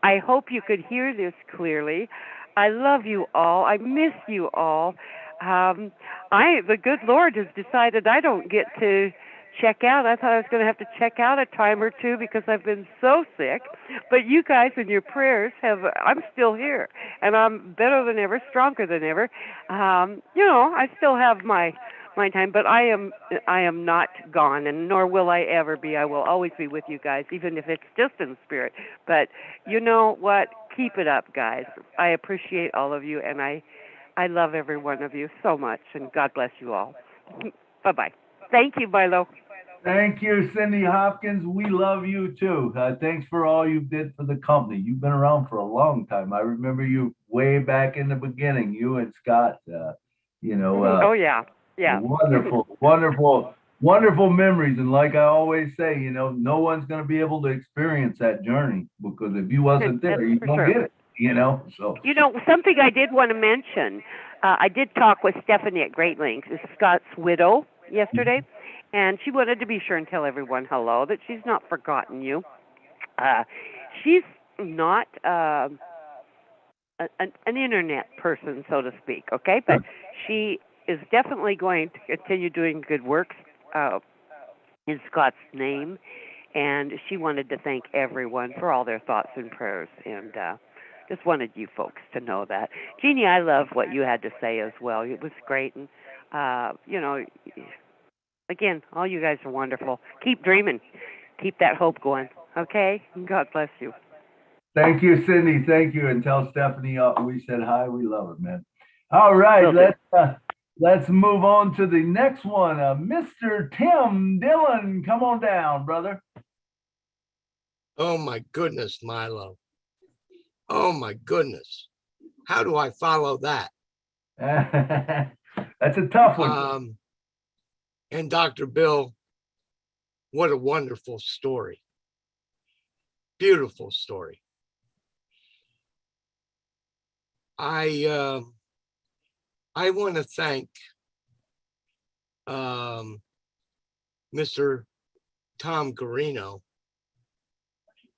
I hope you could hear this clearly. I love you all. I miss you all. The good Lord has decided I don't get to check out. I thought I was going to have to check out a time or two because I've been so sick. But you guys and your prayers I'm still here. And I'm better than ever, stronger than ever. I still have my time, but I am not gone, and nor will I ever be. I will always be with you guys, even if it's just in spirit. But you know what? Keep it up, guys. I appreciate all of you, and I love every one of you so much, and God bless you all. Bye-bye. Thank you, Milo. Thank you, Cindy Hopkins. We love you too. Thanks for all you did for the company. You've been around for a long time. I remember you way back in the beginning, you and Scott, Oh yeah, yeah. wonderful, wonderful, wonderful memories. And like I always say, no one's going to be able to experience that journey because if you wasn't there, That's you for don't sure. get it, so. Something I did want to mention. I did talk with Stephanie at Great Links, is Scott's widow, yesterday, and she wanted to be sure and tell everyone hello, that she's not forgotten you. She's not an internet person, so to speak, okay? But she is definitely going to continue doing good works in Scott's name, and she wanted to thank everyone for all their thoughts and prayers, and just wanted you folks to know that. Jeannie, I love what you had to say as well. It was great, and again, all you guys are wonderful. Keep dreaming. Keep that hope going, okay? God bless you. Thank you, Cindy. Thank you. And tell Stephanie we said hi. We love her, man. All right, let's move on to the next one. Mr. Tim Dillon, come on down, brother. Oh my goodness, Milo. Oh my goodness. How do I follow that? That's a tough one. And Dr. Bill, what a wonderful story. Beautiful story. I want to thank Mr. Tom Garino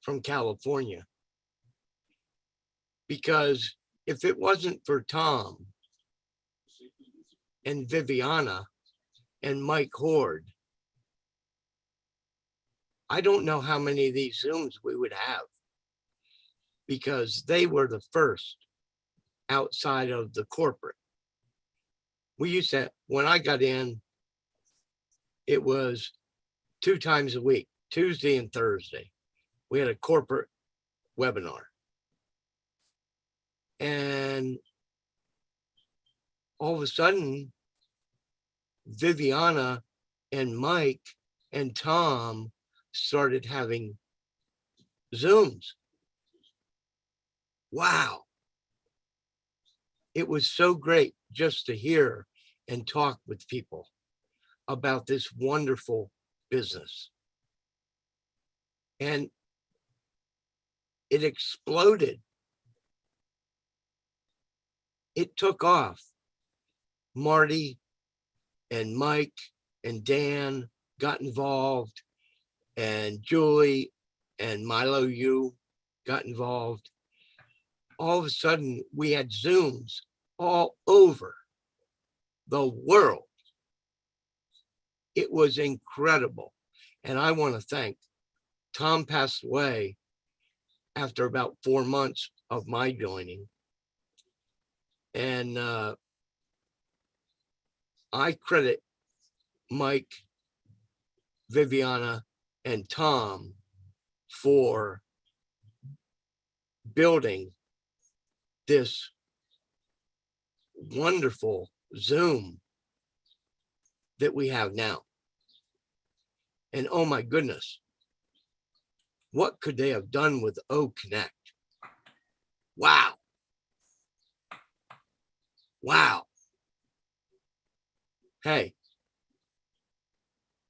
from California, because if it wasn't for Tom and Viviana and Mike Horde, I don't know how many of these Zooms we would have, because they were the first outside of the corporate. We used to, when I got in, it was 2 times a week, Tuesday and Thursday. We had a corporate webinar. And all of a sudden, Viviana and Mike and Tom started having Zooms. Wow. It was so great just to hear and talk with people about this wonderful business. And it exploded. It took off. Marty and Mike and Dan got involved, and Julie and Milo, you got involved. All of a sudden, we had Zooms all over the world. It was incredible. And I want to thank Tom. Passed away after about 4 months of my joining. And I credit Mike, Viviana, and Tom for building this wonderful Zoom that we have now. And oh my goodness, what could they have done with O Connect? Wow. Wow. Hey,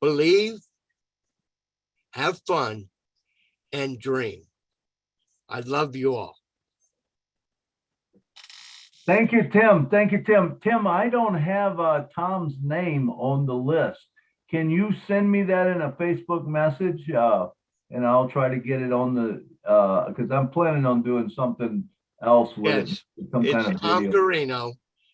believe, have fun, and dream. I love you all. Thank you, Tim. Thank you, Tim. Tim, I don't have Tom's name on the list. Can you send me that in a Facebook message? And I'll try to get it on the, because I'm planning on doing something else with Yes, it. Some it's kind of Tom video. Garino.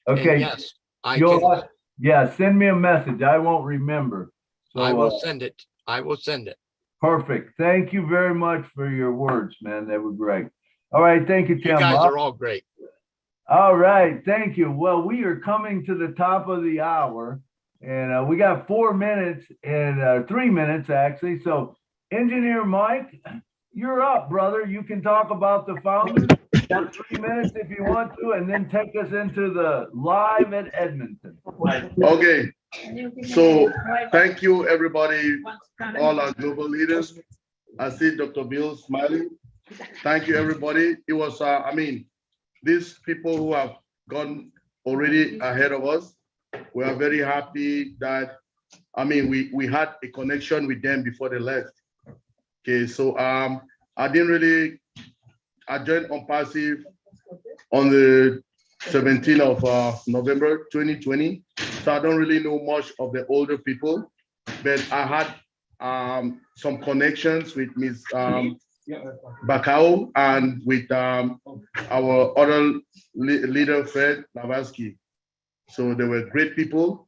Okay. And yes, I can. Yeah, send me a message. I won't remember. So, I will send it. I will send it. Perfect. Thank you very much for your words, man. They were great. All right. Thank you, Tim. You guys are all great. All right. Thank you. Well, we are coming to the top of the hour, and we got 4 minutes and 3 minutes, actually. So, Engineer Mike, you're up, brother. You can talk about the founders. Got 3 minutes if you want to, and then take us into the live at Edmonton. Okay. So thank you, everybody, all our global leaders. I see Dr. Bill smiling. Thank you, everybody. It was, I mean, these people who have gone already ahead of us, we are very happy that, I mean, we had a connection with them before they left. Okay, so I joined on passive on the 17th of November 2020. So I don't really know much of the older people, but I had some connections with Ms. Bakao and with our other leader, Fred Navarsky. So they were great people.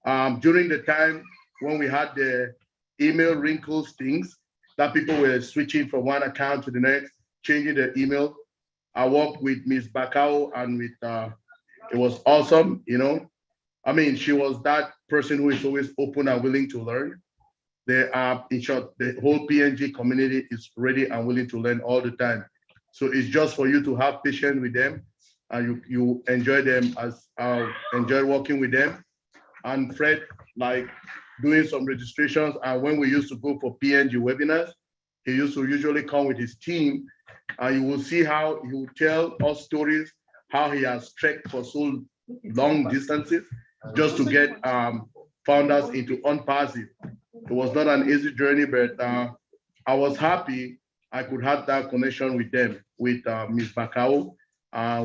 During the time when we had the email wrinkles things, that people were switching from one account to the next, changing their email. I worked with Ms. Bakao and with, it was awesome, you know. I mean, she was that person who is always open and willing to learn. They are, in short, the whole PNG community is ready and willing to learn all the time. So it's just for you to have patience with them and you enjoy them as I enjoy working with them. And Fred, like doing some registrations. And when we used to go for PNG webinars, he used to usually come with his team and you will see how he will tell us stories, how he has trekked for so long distances just to get founders into unpassive. It was not an easy journey, but I was happy I could have that connection with them, with Ms. Bakao,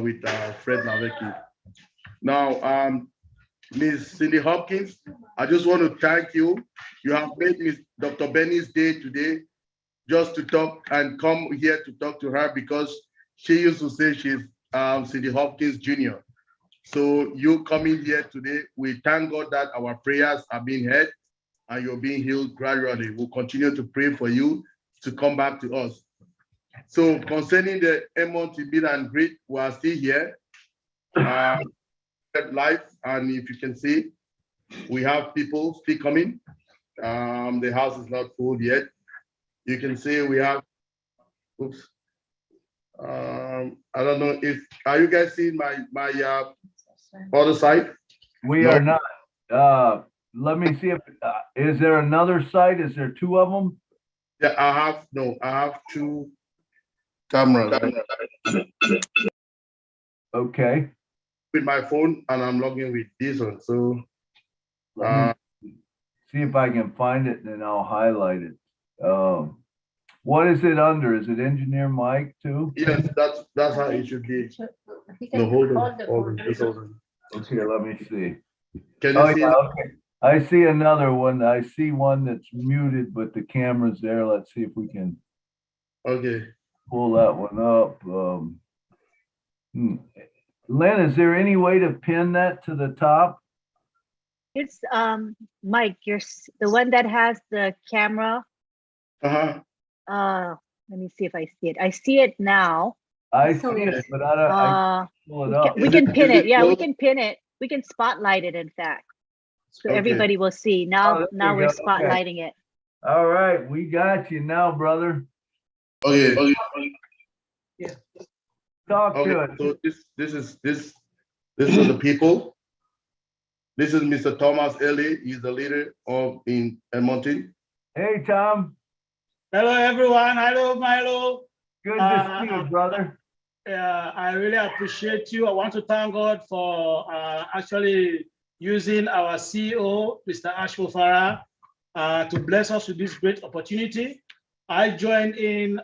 with Fred Naveki. Now, Ms. Cindy Hopkins, I just want to thank you. You have made Ms. Dr. Benny's day today just to talk and come here to talk to her because she used to say she's Cindy Hopkins Jr. So you coming here today, we thank God that our prayers are being heard and you're being healed gradually. We'll continue to pray for you to come back to us. So concerning the MOT meet and greet, we are still here live, and if you can see, we have people still coming. The house is not full yet. You can see we have, oops. I don't know if, are you guys seeing my other side? We are not. Let me see if, is there another site? Is there two of them? Yeah, I have two cameras. Okay. With my phone and I'm logging with this one. So see if I can find it and then I'll highlight it. What is it under? Is it Engineer Mike too? Yes, that's how it should be. No, hold on. Okay, let me see. Can you see yeah, okay. I see another one. I see one that's muted, but the camera's there. Let's see if we can pull that one up. Lynn, is there any way to pin that to the top? It's Mike, you're the one that has the camera. Let me see if I see it. I see it now. I see it, but I don't. I pull it up. We can pin it. Yeah, we can pin it. We can spotlight it. In fact, so everybody will see. Now, now we're spotlighting it. All right, we got you now, brother. Okay. Yeah. Talk to it. So this is the people. This is Mr. Thomas Ellie. He's the leader in Edmonton. Hey, Tom. Hello, everyone. Hello, Milo. Good to see you, brother. I really appreciate you. I want to thank God for actually using our CEO, Mr. Ashful Farah, to bless us with this great opportunity. I joined in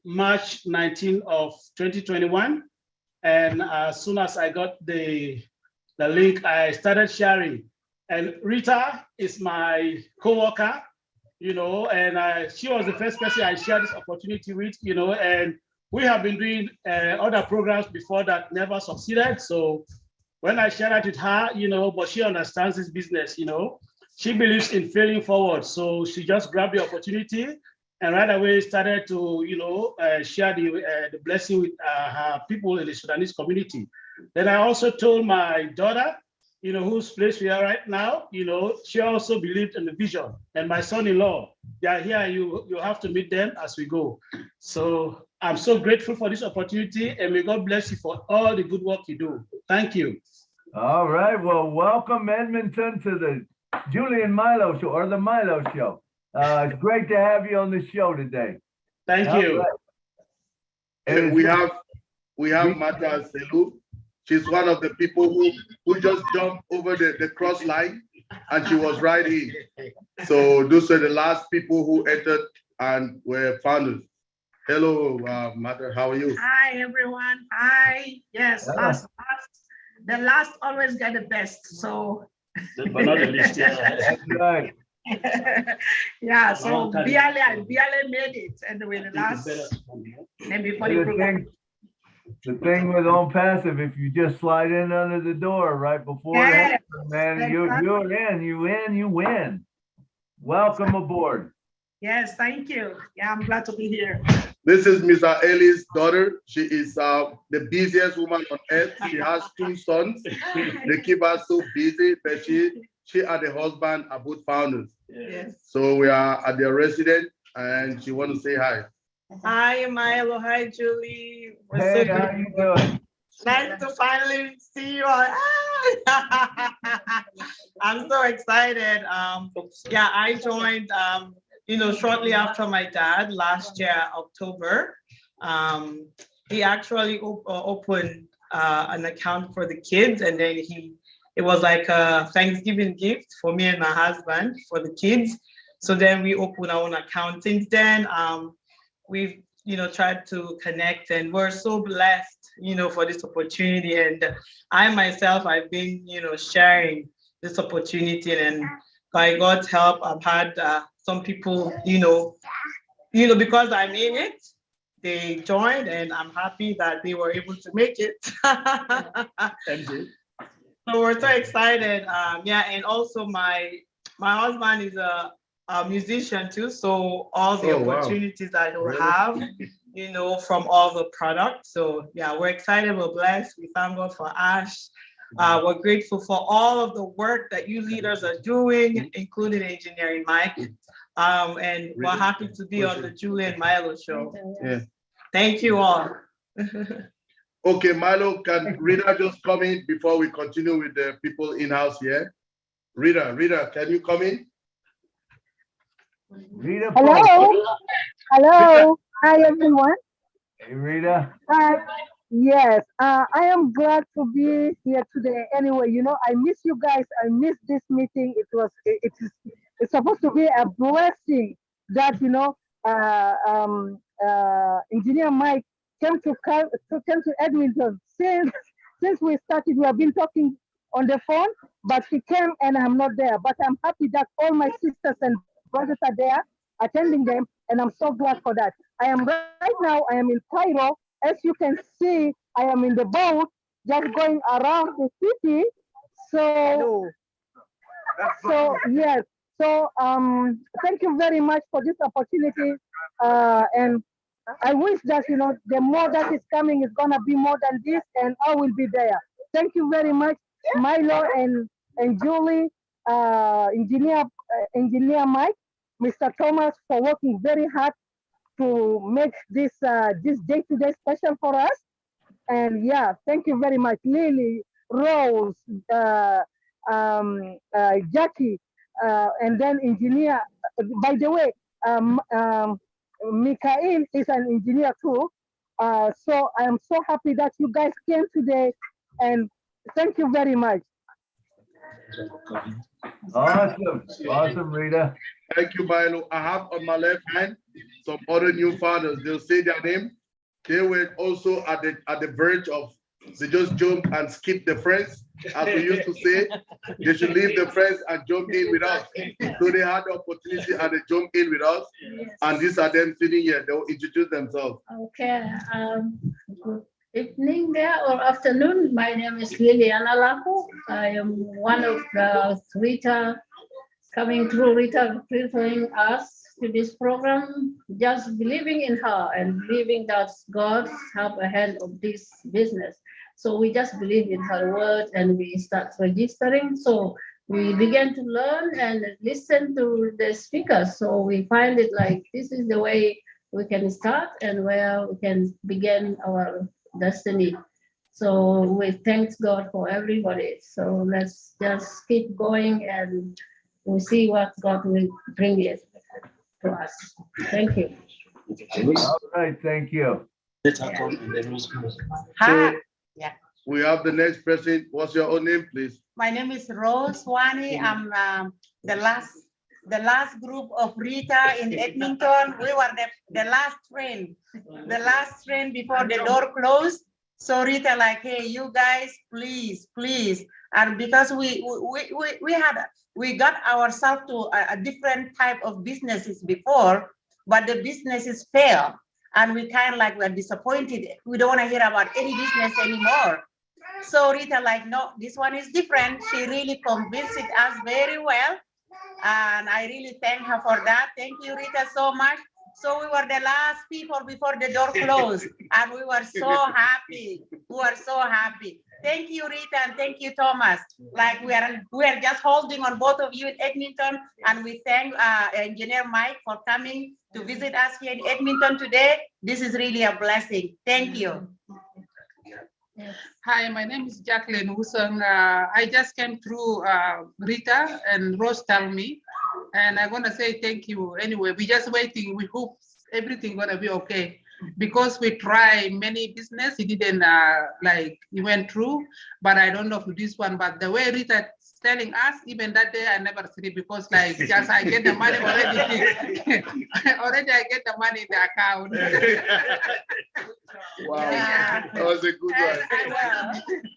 March 19 of 2021. And as soon as I got the link, I started sharing. And Rita is my co-worker, you know, and she was the first person I shared this opportunity with, you know, and we have been doing other programs before that never succeeded. So when I shared it with her, you know, but she understands this business, you know, she believes in failing forward. So she just grabbed the opportunity and right away started to, you know, share the blessing with her people in the Sudanese community. Then I also told my daughter, you know, whose place we are right now, you know, she also believed in the vision. And my son-in-law, they are here, you have to meet them as we go. So I'm so grateful for this opportunity and may God bless you for all the good work you do. Thank you. All right. Well, welcome Edmonton to the Julie and Milo Show, or the Milo Show. It's great to have you on the show today. Thank you. And we have Mata Selu. She's one of the people who just jumped over the cross line, and she was right in. So those are the last people who entered and were founders. Hello, Mata, how are you? Hi, everyone. Hi. Yes, the last always get the best. So. But not the least, yeah. That's right. Yeah, so barely made it. And with the last, and before the program. The thing with On Passive, if you just slide in under the door right before Yes, man, you're in, you win. Welcome aboard. Yes, thank you. Yeah, I'm glad to be here. This is Mr. Ellie's daughter. She is the busiest woman on earth. She has 2 sons. They keep her so busy, but she and the husband are both founders. Yes. So we are at their residence, and she want to say hi. Hi, Milo. Hi, Julie. We're Hey, so how you doing? Nice to finally see you all. I'm so excited. Yeah, I joined, shortly after my dad last year, October. He actually opened an account for the kids, and then it was like a Thanksgiving gift for me and my husband for the kids. So then we opened our own account. Since then, we've tried to connect, and we're so blessed for this opportunity. And I myself, I've been sharing this opportunity, and by God's help, I've had some people because I'm in it, they joined, and I'm happy that they were able to make it. Thank you. So we're so excited. And also my husband is a musician too, so all the opportunities that he'll have, from all the products. So yeah, we're excited, we're blessed. We thank God for Ash. We're grateful for all of the work that you leaders are doing, including Engineering Mike. And we're happy to be on the Julie and Milo Show. Yeah. Thank you all. Okay, Milo, can Rita just come in before we continue with the people in-house here? Rita, can you come in? Rita. Hello. Hello. Hi, everyone. Hey, Rita. Yes, I am glad to be here today. Anyway, I miss you guys. I miss this meeting. It's supposed to be a blessing that Engineer Mike came to Edmonton. Since we started, we have been talking on the phone, but he came and I'm not there. But I'm happy that all my sisters and brothers are there attending them, and I'm so glad for that. I am in Cairo. As you can see, I am in the boat just going around the city. So yes. So thank you very much for this opportunity. And I wish that the more that is coming is gonna be more than this, and I will be there. Thank you very much, Milo and Julie, Engineer Mike, Mr. Thomas, for working very hard to make this day-to-day special for us. And yeah, thank you very much, Lily, Rose, Jackie, and then engineer. By the way, Mikhail is an engineer too. So I am so happy that you guys came today, and thank you very much. Awesome, Rita. Thank you, Milo. I have on my left hand some other new founders. They'll say their name. They were also at the verge of, they just jumped and skipped the friends, as we used to say. They should leave the friends and jump in with us. So they had the opportunity and they jumped in with us. Yes. And these are them sitting here. They will introduce themselves. Okay. Good evening there or afternoon. My name is Liliana Laku. I am one of the Rita coming through, Rita preparing us to this program, just believing in her and believing that God have a hand of this business. So we just believe in her word and we start registering. So we began to learn and listen to the speakers. So we find it like this is the way we can start and where we can begin our destiny. So we thank God for everybody. So let's just keep going and we'll see what God will bring it to us. Thank you. All right, thank you. So we have the next person. What's your own name, please? My name is Rose Wani. I'm the last group of Rita in Edmonton. We were the last train before the door closed. So Rita like, hey, you guys, please. And because we got ourselves to a different type of businesses before, but the businesses failed. And we kind of like, we're disappointed. We don't want to hear about any business anymore. So Rita like, no, this one is different. She really convinced us very well. And I really thank her for that. Thank you, Rita, so much. So we were the last people before the door closed. And we were so happy. Thank you, Rita, and thank you, Thomas. Like we are just holding on both of you in Edmonton. And we thank Engineer Mike for coming to visit us here in Edmonton today. This is really a blessing. Thank you. Hi, my name is Jacqueline Wusong. I just came through Rita and Rose told me, and I'm gonna say thank you anyway. We're just waiting. We hope everything gonna be okay because we try many business. It didn't like it went through, but I don't know for this one. But the way Rita telling us, even that day I never sleep because like just I get the money already. Already I get the money in the account. Wow, that was a good one.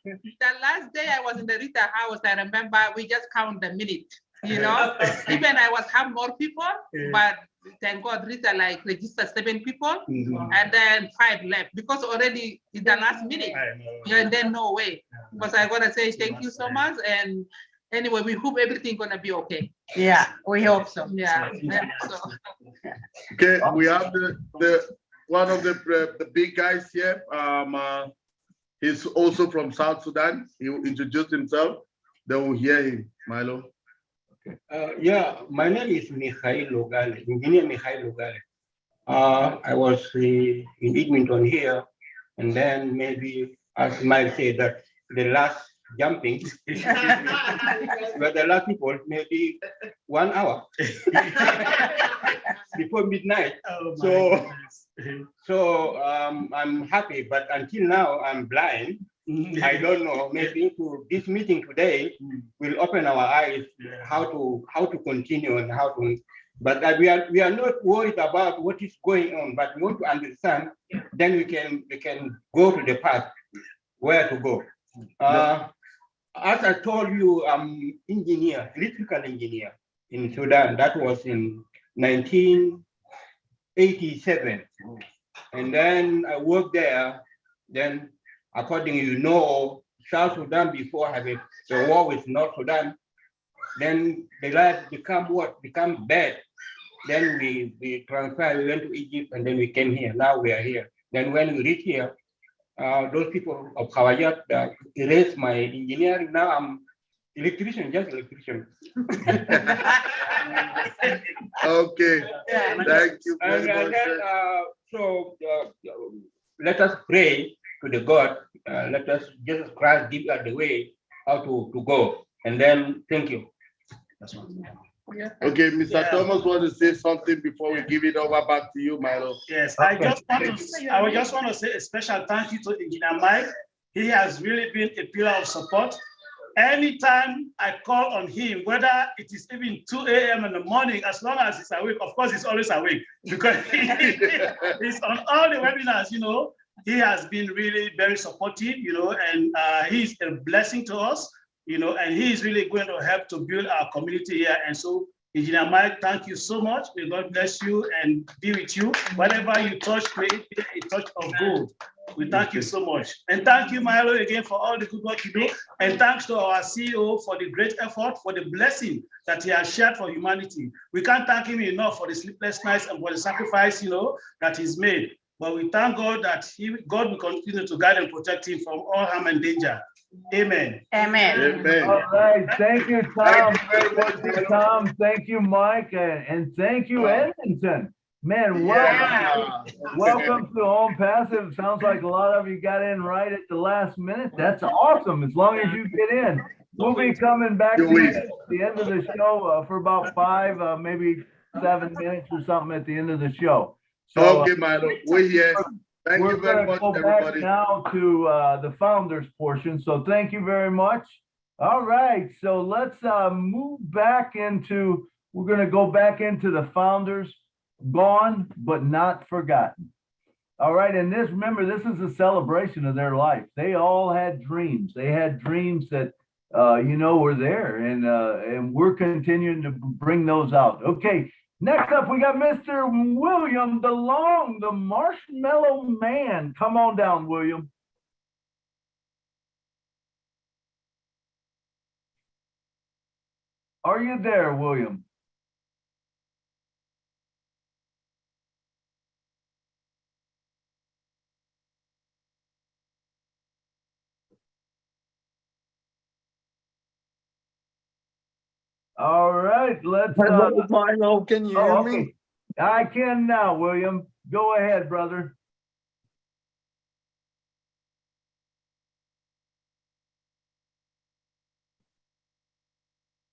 The last day I was in the Rita house, I remember we just count the minute, you know. Even I was have more people, but thank God Rita like registered 7 people and then 5 left because already in the last minute. Yeah, then no way. But I gotta say thank you so much, and anyway, we hope everything gonna be okay. Yeah, we hope so. Yeah. So. Okay, we have the one of the big guys here. He's also from South Sudan. He will introduce himself. Then we'll hear him. Milo. Yeah, my name is Mikhail Logale, Engineer Mikhail Logale. I was in Edmonton here, and then maybe, as Mike said, that the last jumping, but the last people, maybe 1 hour before midnight. So I'm happy, but until now I'm blind. I don't know. Maybe to this meeting today will open our eyes how to continue and how to. But we are not worried about what is going on, but we want to understand. Then we can go to the path where to go. As I told you, I'm electrical engineer in Sudan. That was in 1987, and then I worked there. Then, according South Sudan before having the war with North Sudan, then the life become bad. Then we transferred, we went to Egypt, and then we came here. Now we are here. Then when we reach here, those people of Hawajat erased my engineering. Now I'm electrician, just electrician. Okay, thank you very much. So let us pray to the God. Let us Jesus Christ give us the way how to go. And then thank you. That's one. Yeah. Okay, Mr. Thomas want to say something before we give it over back to you, Milo. Yes, I just want to say a special thank you to Engineer Mike. He has really been a pillar of support. Anytime I call on him, whether it is even 2 a.m. in the morning, as long as he's awake, of course he's always awake because he's on all the webinars, he has been really very supportive, and he's a blessing to us. And he is really going to help to build our community here. And so, Engineer Mike, thank you so much. May God bless you and be with you. Whatever you touch, may it be a touch of gold. We thank you so much. And thank you, Milo, again, for all the good work you do. And thanks to our CEO for the great effort, for the blessing that he has shared for humanity. We can't thank him enough for the sleepless nights and for the sacrifice, that he's made. But we thank God that God will continue to guide and protect him from all harm and danger. Amen. Amen. Amen. All right. Thank you, Tom. Thank you, Tom. Thank you, Mike. And thank you, Edmonton. Man, welcome to Home Passive. Sounds like a lot of you got in right at the last minute. That's awesome. As long as you get in, we'll be coming back to you at the end of the show for about 5, maybe 7 minutes or something at the end of the show. So, okay, Milo, we're here. Thank you very much, go everybody. back now to the founders portion. So thank you very much. All right, so let's move back into. We're going to go back into the founders. Gone, but not forgotten. All right, and remember, this is a celebration of their life. They all had dreams. They had dreams that, were there, and we're continuing to bring those out. Okay, next up, we got Mr. William DeLong, the Marshmallow Man. Come on down, William. Are you there, William? All right, let's. Hello, Milo, can you hear okay. me? I can now, William. Go ahead, brother.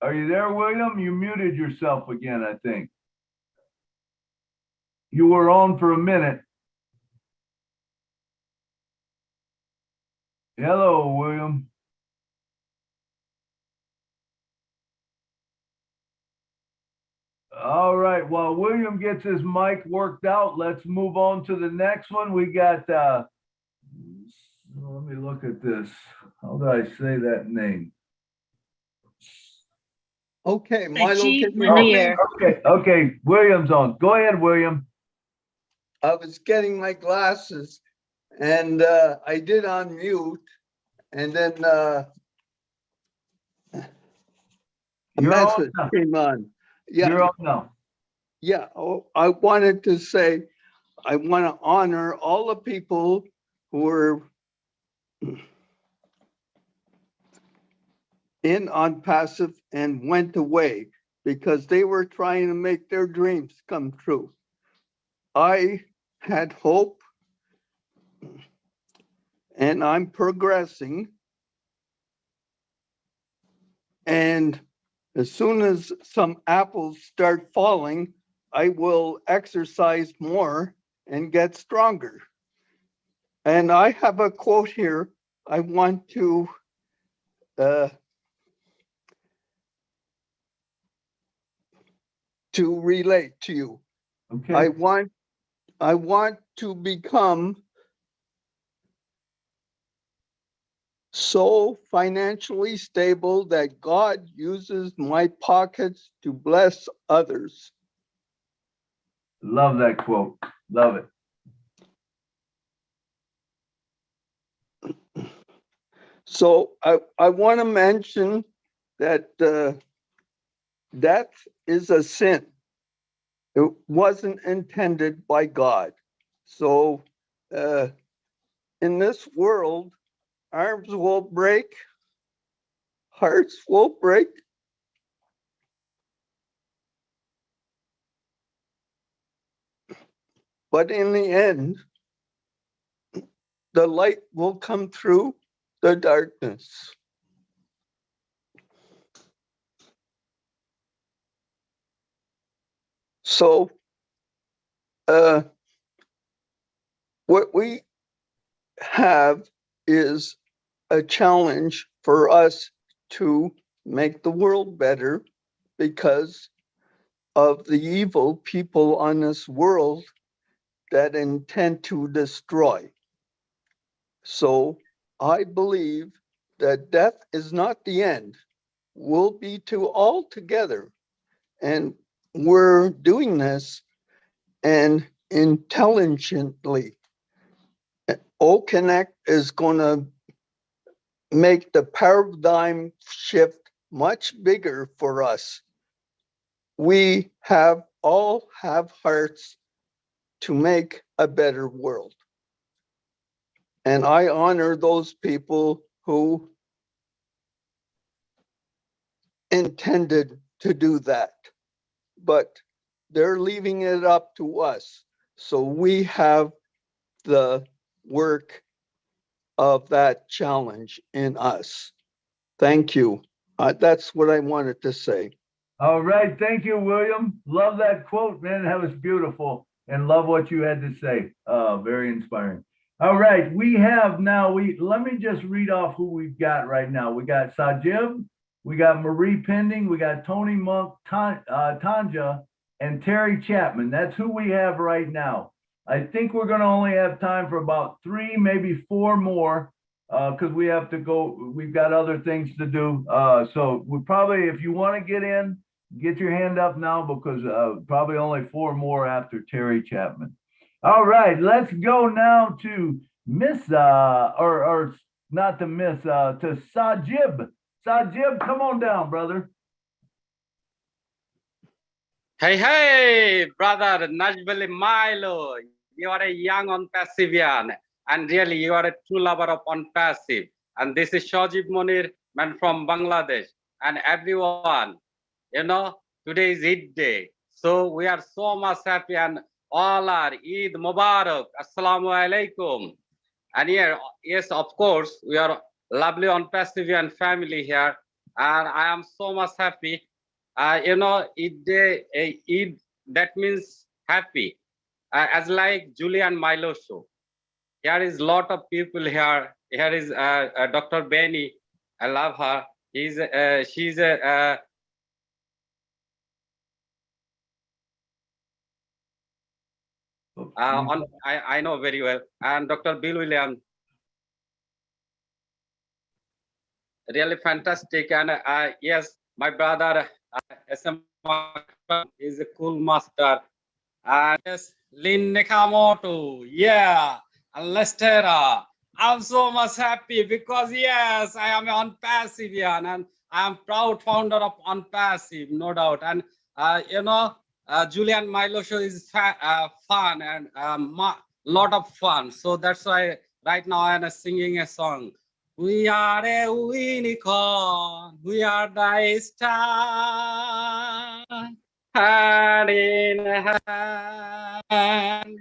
Are you there, William? You muted yourself again, I think. You were on for a minute. Hello, William. All right, while William gets his mic worked out, let's move on to the next one. We got, let me look at this. How do I say that name? Okay, Milo, can you hear me? Okay, William's on. Go ahead, William. I was getting my glasses and I did unmute and then a message came on. Yeah. You're on now. Yeah, I wanted to say, I want to honor all the people who were in on passive and went away because they were trying to make their dreams come true. I had hope and I'm progressing. And as soon as some apples start falling, I will exercise more and get stronger. And I have a quote here I want to relate to you. Okay. I want to become so financially stable that God uses my pockets to bless others. Love that quote. Love it. So I want to mention that death is a sin. It wasn't intended by God. So in this world, arms will break, hearts will break. But in the end, the light will come through the darkness. So what we have is a challenge for us to make the world better because of the evil people on this world that intend to destroy. So I believe that death is not the end. We'll be to all together. And we're doing this and intelligently. O-Connect is going to make the paradigm shift much bigger for us. We all have hearts to make a better world. And I honor those people who intended to do that. But they're leaving it up to us. So we have the work of that challenge in us. Thank you. That's what I wanted to say. All right. Thank you, William. Love that quote, man. That was beautiful. And love what you had to say. Very inspiring. All right. We have now, let me just read off who we've got right now. We got Sajib, we got Marie Pending, we got Tony Monk, Tanja, and Terry Chapman. That's who we have right now. I think we're going to only have time for about 3, maybe 4 more, because we have to go. We've got other things to do. So we probably, if you want to get in, get your hand up now, because probably only 4 more after Terry Chapman. All right, let's go now to Miss, or not to Miss, to Sajib. Sajib, come on down, brother. Hey, brother Najbali Milo, you are a young on-passivian, and really you are a true lover of on-passive. And this is Shajib Monir, man from Bangladesh. And everyone, you know, today is Eid day. So we are so much happy, and all are Eid Mubarak, Assalamu alaikum. And here, yes, of course, we are lovely on-passivian family here. And I am so much happy. You know, Eid day, Eid, that means happy. As like Julian Milo Show. Here is lot of people here. Here is Dr. Benny. I love her. She's a I know very well. And Dr. Bill Williams. Really fantastic. And yes, my brother SM is a cool master. And yes, Lynn Nakamoto, yeah, and Lestera. I'm so much happy because yes, I am on Passivian and I am proud founder of On Passive, no doubt. And you know, Julian Milo Show is fun and lot of fun. So that's why right now I am singing a song. We are a unicorn, we are the star. Hand in hand,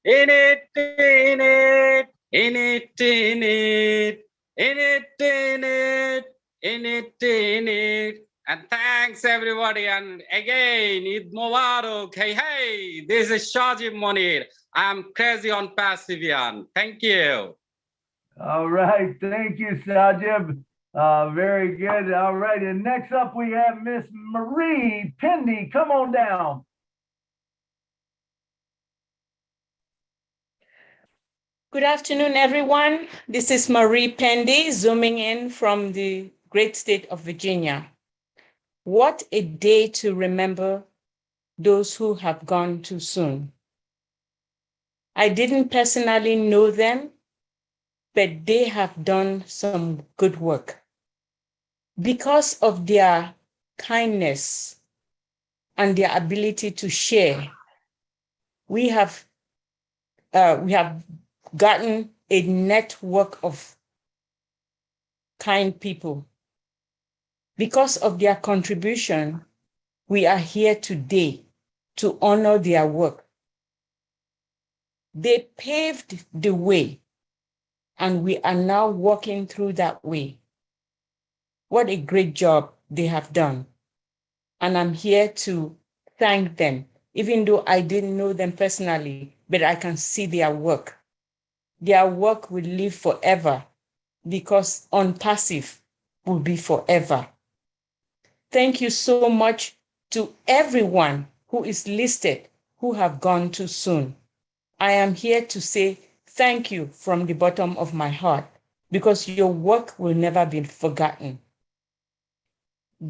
in it, in it, in it, in it, in it, in it, in it, in it. And thanks everybody. And again, Eid Mubarak. Hey, hey, this is Shajib Monir. I'm crazy on Passivian. Thank you. All right. Thank you, Sajib. Very good. All right. And next up, we have Miss Marie Pendy. Come on down. Good afternoon, everyone. This is Marie Pendy, zooming in from the great state of Virginia. What a day to remember those who have gone too soon. I didn't personally know them, but they have done some good work. Because of their kindness and their ability to share, we have gotten a network of kind people. Because of their contribution, we are here today to honor their work. They paved the way, and we are now walking through that way. What a great job they have done. And I'm here to thank them, even though I didn't know them personally, but I can see their work. Their work will live forever because On Passive will be forever. Thank you so much to everyone who is listed who have gone too soon. I am here to say thank you from the bottom of my heart because your work will never be forgotten.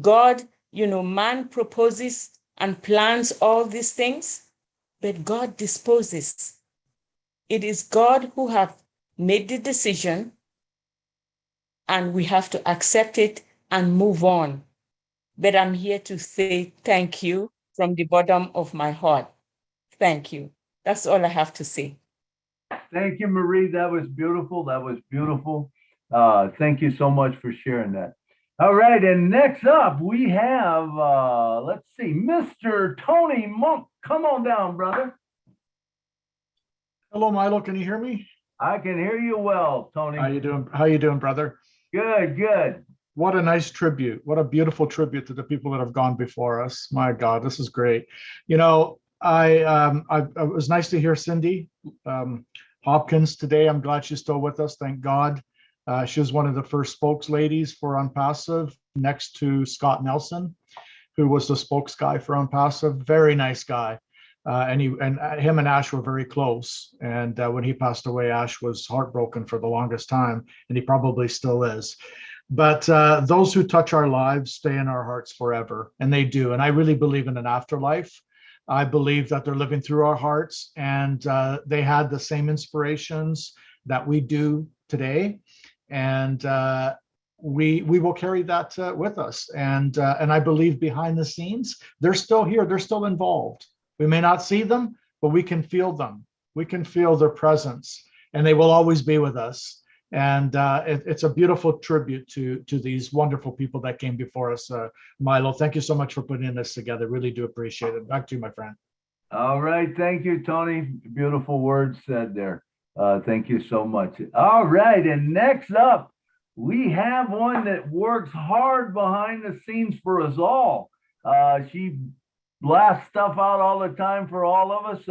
God, you know, man proposes and plans all these things, but God disposes. It is God who have made the decision, and we have to accept it and move on. But I'm here to say thank you from the bottom of my heart. Thank you. That's all I have to say. Thank you, Marie. That was beautiful. That was beautiful. Thank you so much for sharing that. All right, and next up we have, let's see, Mr. Tony Monk. Come on down, brother. Hello, Milo. Can you hear me? I can hear you well, Tony. How you doing? How you doing, brother? Good, good. What a nice tribute. What a beautiful tribute to the people that have gone before us. My God, this is great. You know, it was nice to hear Cindy Hopkins today. I'm glad she's still with us. Thank God. She was one of the first spokesladies for Unpassive, next to Scott Nelson, who was the spokes guy for Unpassive. Very nice guy. And him and Ash were very close. And when he passed away, Ash was heartbroken for the longest time, and he probably still is. But those who touch our lives stay in our hearts forever, and they do. And I really believe in an afterlife. I believe that they're living through our hearts, and they had the same inspirations that we do today. And we will carry that with us. And I believe behind the scenes, they're still here. They're still involved. We may not see them, but we can feel them. We can feel their presence, and they will always be with us. And it's a beautiful tribute to these wonderful people that came before us. Milo, thank you so much for putting this together. Really do appreciate it. Back to you, my friend. All right. Thank you, Tony. Beautiful words said there. Thank you so much. All right. And next up, we have one that works hard behind the scenes for us all. She blasts stuff out all the time for all of us.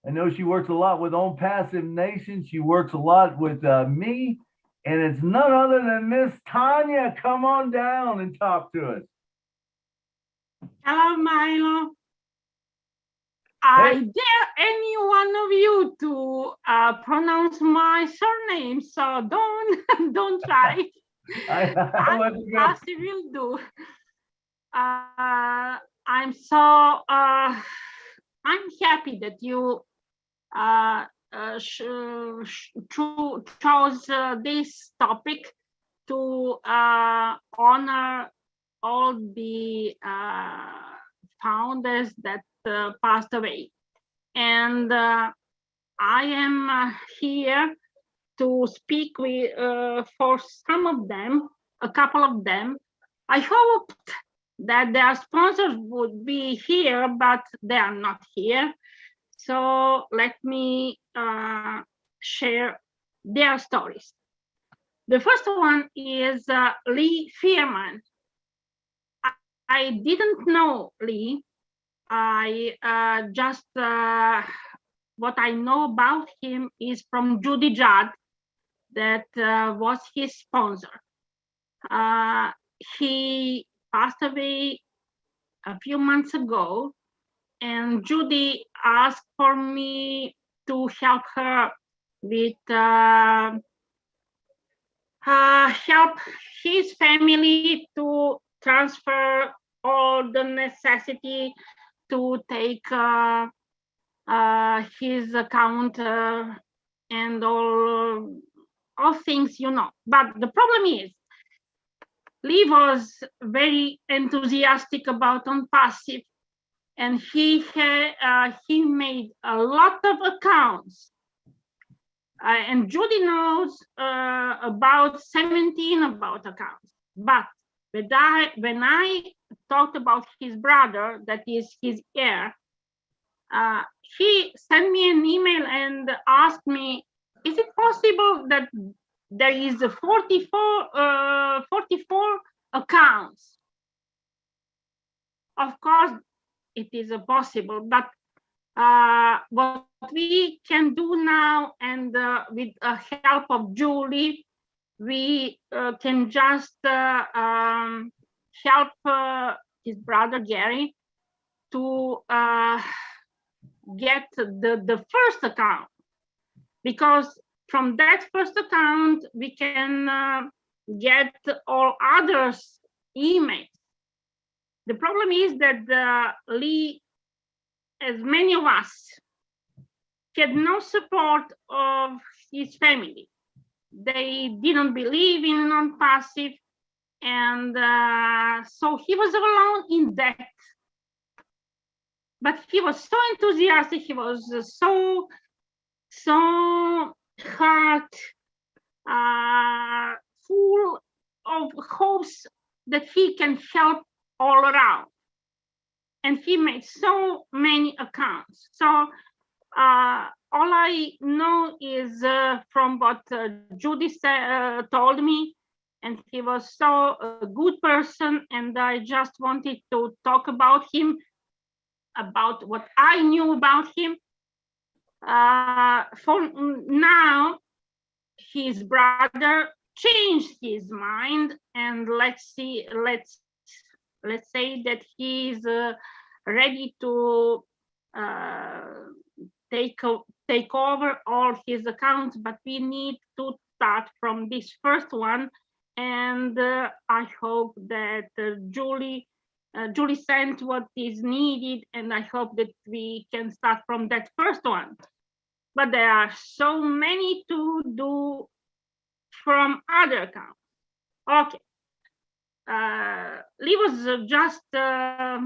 I know she works a lot with Own Passive Nation. She works a lot with me. And it's none other than Miss Tanya. Come on down and talk to us. Hello, Milo. I dare any one of you to pronounce my surname, so don't try. I will do. I'm so I'm happy that you chose this topic to honor all the founders that passed away. And I am here to speak with for some of them, a couple of them. I hoped that their sponsors would be here, but they are not here. So let me share their stories. The first one is Lee Fearman. I didn't know Lee. I just, what I know about him is from Judy Judd, that was his sponsor. He passed away a few months ago, and Judy asked for me to help her with help his family to transfer all the necessity to take his account and all things, you know. But the problem is, Lee was very enthusiastic about Unpassive, and he made a lot of accounts. And Judy knows about 17 about accounts. But when I talked about his brother, that is his heir, he sent me an email and asked me, is it possible that there is 44 accounts? Of course, it is possible, but what we can do now, and with the help of Julie, we can just help his brother Gary to get the first account, because from that first account we can get all others emails. The problem is that Lee, as many of us, had no support of his family. They didn't believe in Unpassive, and so he was alone in debt. But he was so enthusiastic, he was so heart full of hopes that he can help all around. and he made so many accounts. So all I know is from what Judy told me, and he was so a good person, and I just wanted to talk about him, about what I knew about him. For now, his brother changed his mind, and let's say that he's ready to take over all his accounts, but we need to start from this first one. And I hope that Julie sent what is needed, and I hope that we can start from that first one. But there are so many to do from other accounts. Okay. Lee was just a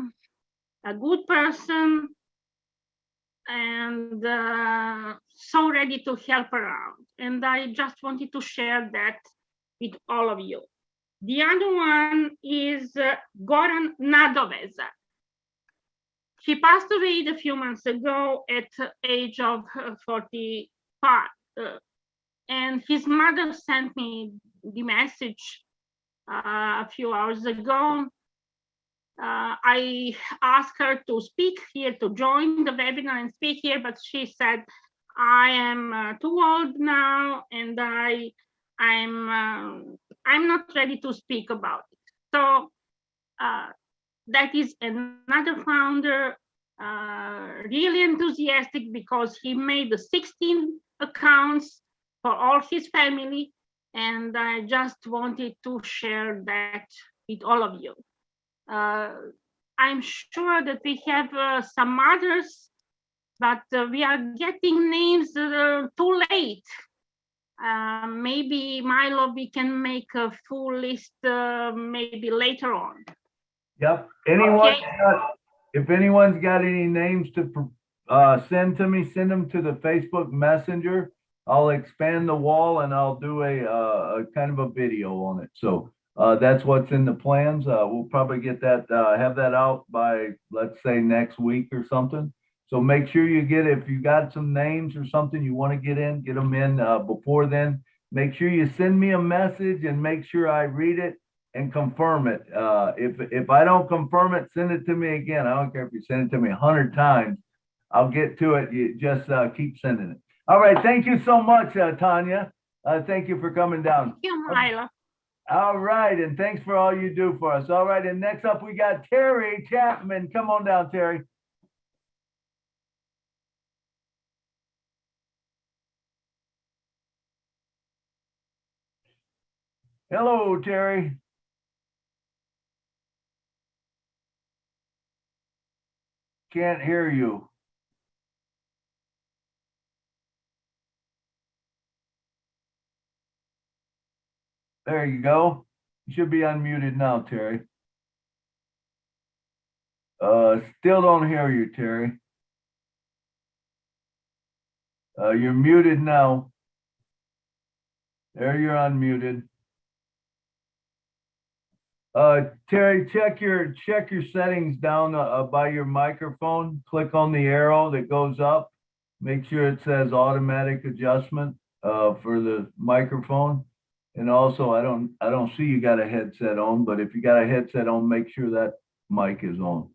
good person and so ready to help around. And I just wanted to share that with all of you. The other one is Goran Nadoveza. He passed away a few months ago at the age of 45. And his mother sent me the message a few hours ago. I asked her to speak here, to join the webinar and speak here, but she said, I am too old now, and I'm not ready to speak about it. So that is another founder, really enthusiastic, because he made the 16 accounts for all his family, and I just wanted to share that with all of you. I'm sure that we have some others, but we are getting names too late. Maybe Milo, we can make a full list maybe later on. Yep. Okay. If anyone's got any names to send to me, send them to the Facebook Messenger. I'll expand the wall and I'll do a kind of a video on it. So that's what's in the plans. We'll probably get that, have that out by, let's say, next week or something. So make sure you get, if you got some names or something you want to get them in before then. Make sure you send me a message and make sure I read it and confirm it. If I don't confirm it, send it to me again. I don't care if you send it to me 100 times. I'll get to it. You just keep sending it. All right. Thank you so much, Tanya. Thank you for coming down. Thank you, Milo. All right. And thanks for all you do for us. All right. And next up, we got Terry Chapman. Come on down, Terry. Hello, Terry. Can't hear you. There you go. You should be unmuted now, Terry. Still don't hear you, Terry. You're muted now. There, you're unmuted. Terry, check your settings down by your microphone. Click on the arrow that goes up. Make sure it says automatic adjustment for the microphone. And also, I don't see you got a headset on, but if you got a headset on, make sure that mic is on.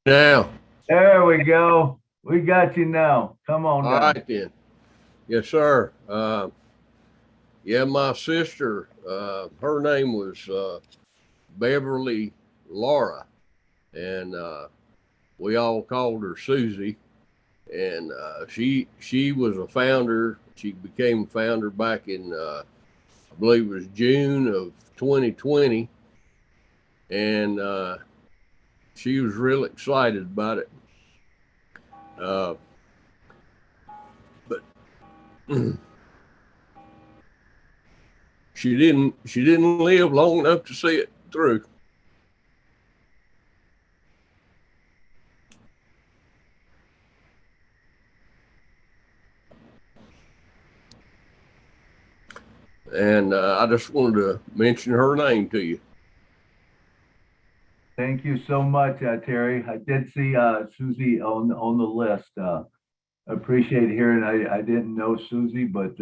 Now. There we go. We got you now. Come on down. All right then. Yes, sir. Yeah, my sister, her name was Beverly Laura, and we all called her Susie. And she was a founder. She became a founder back in, I believe it was June of 2020. And she was real excited about it. But she didn't live long enough to see it through. And I just wanted to mention her name to you. Thank you so much, Terry. I did see Susie on the list. Appreciate hearing. I didn't know Susie, but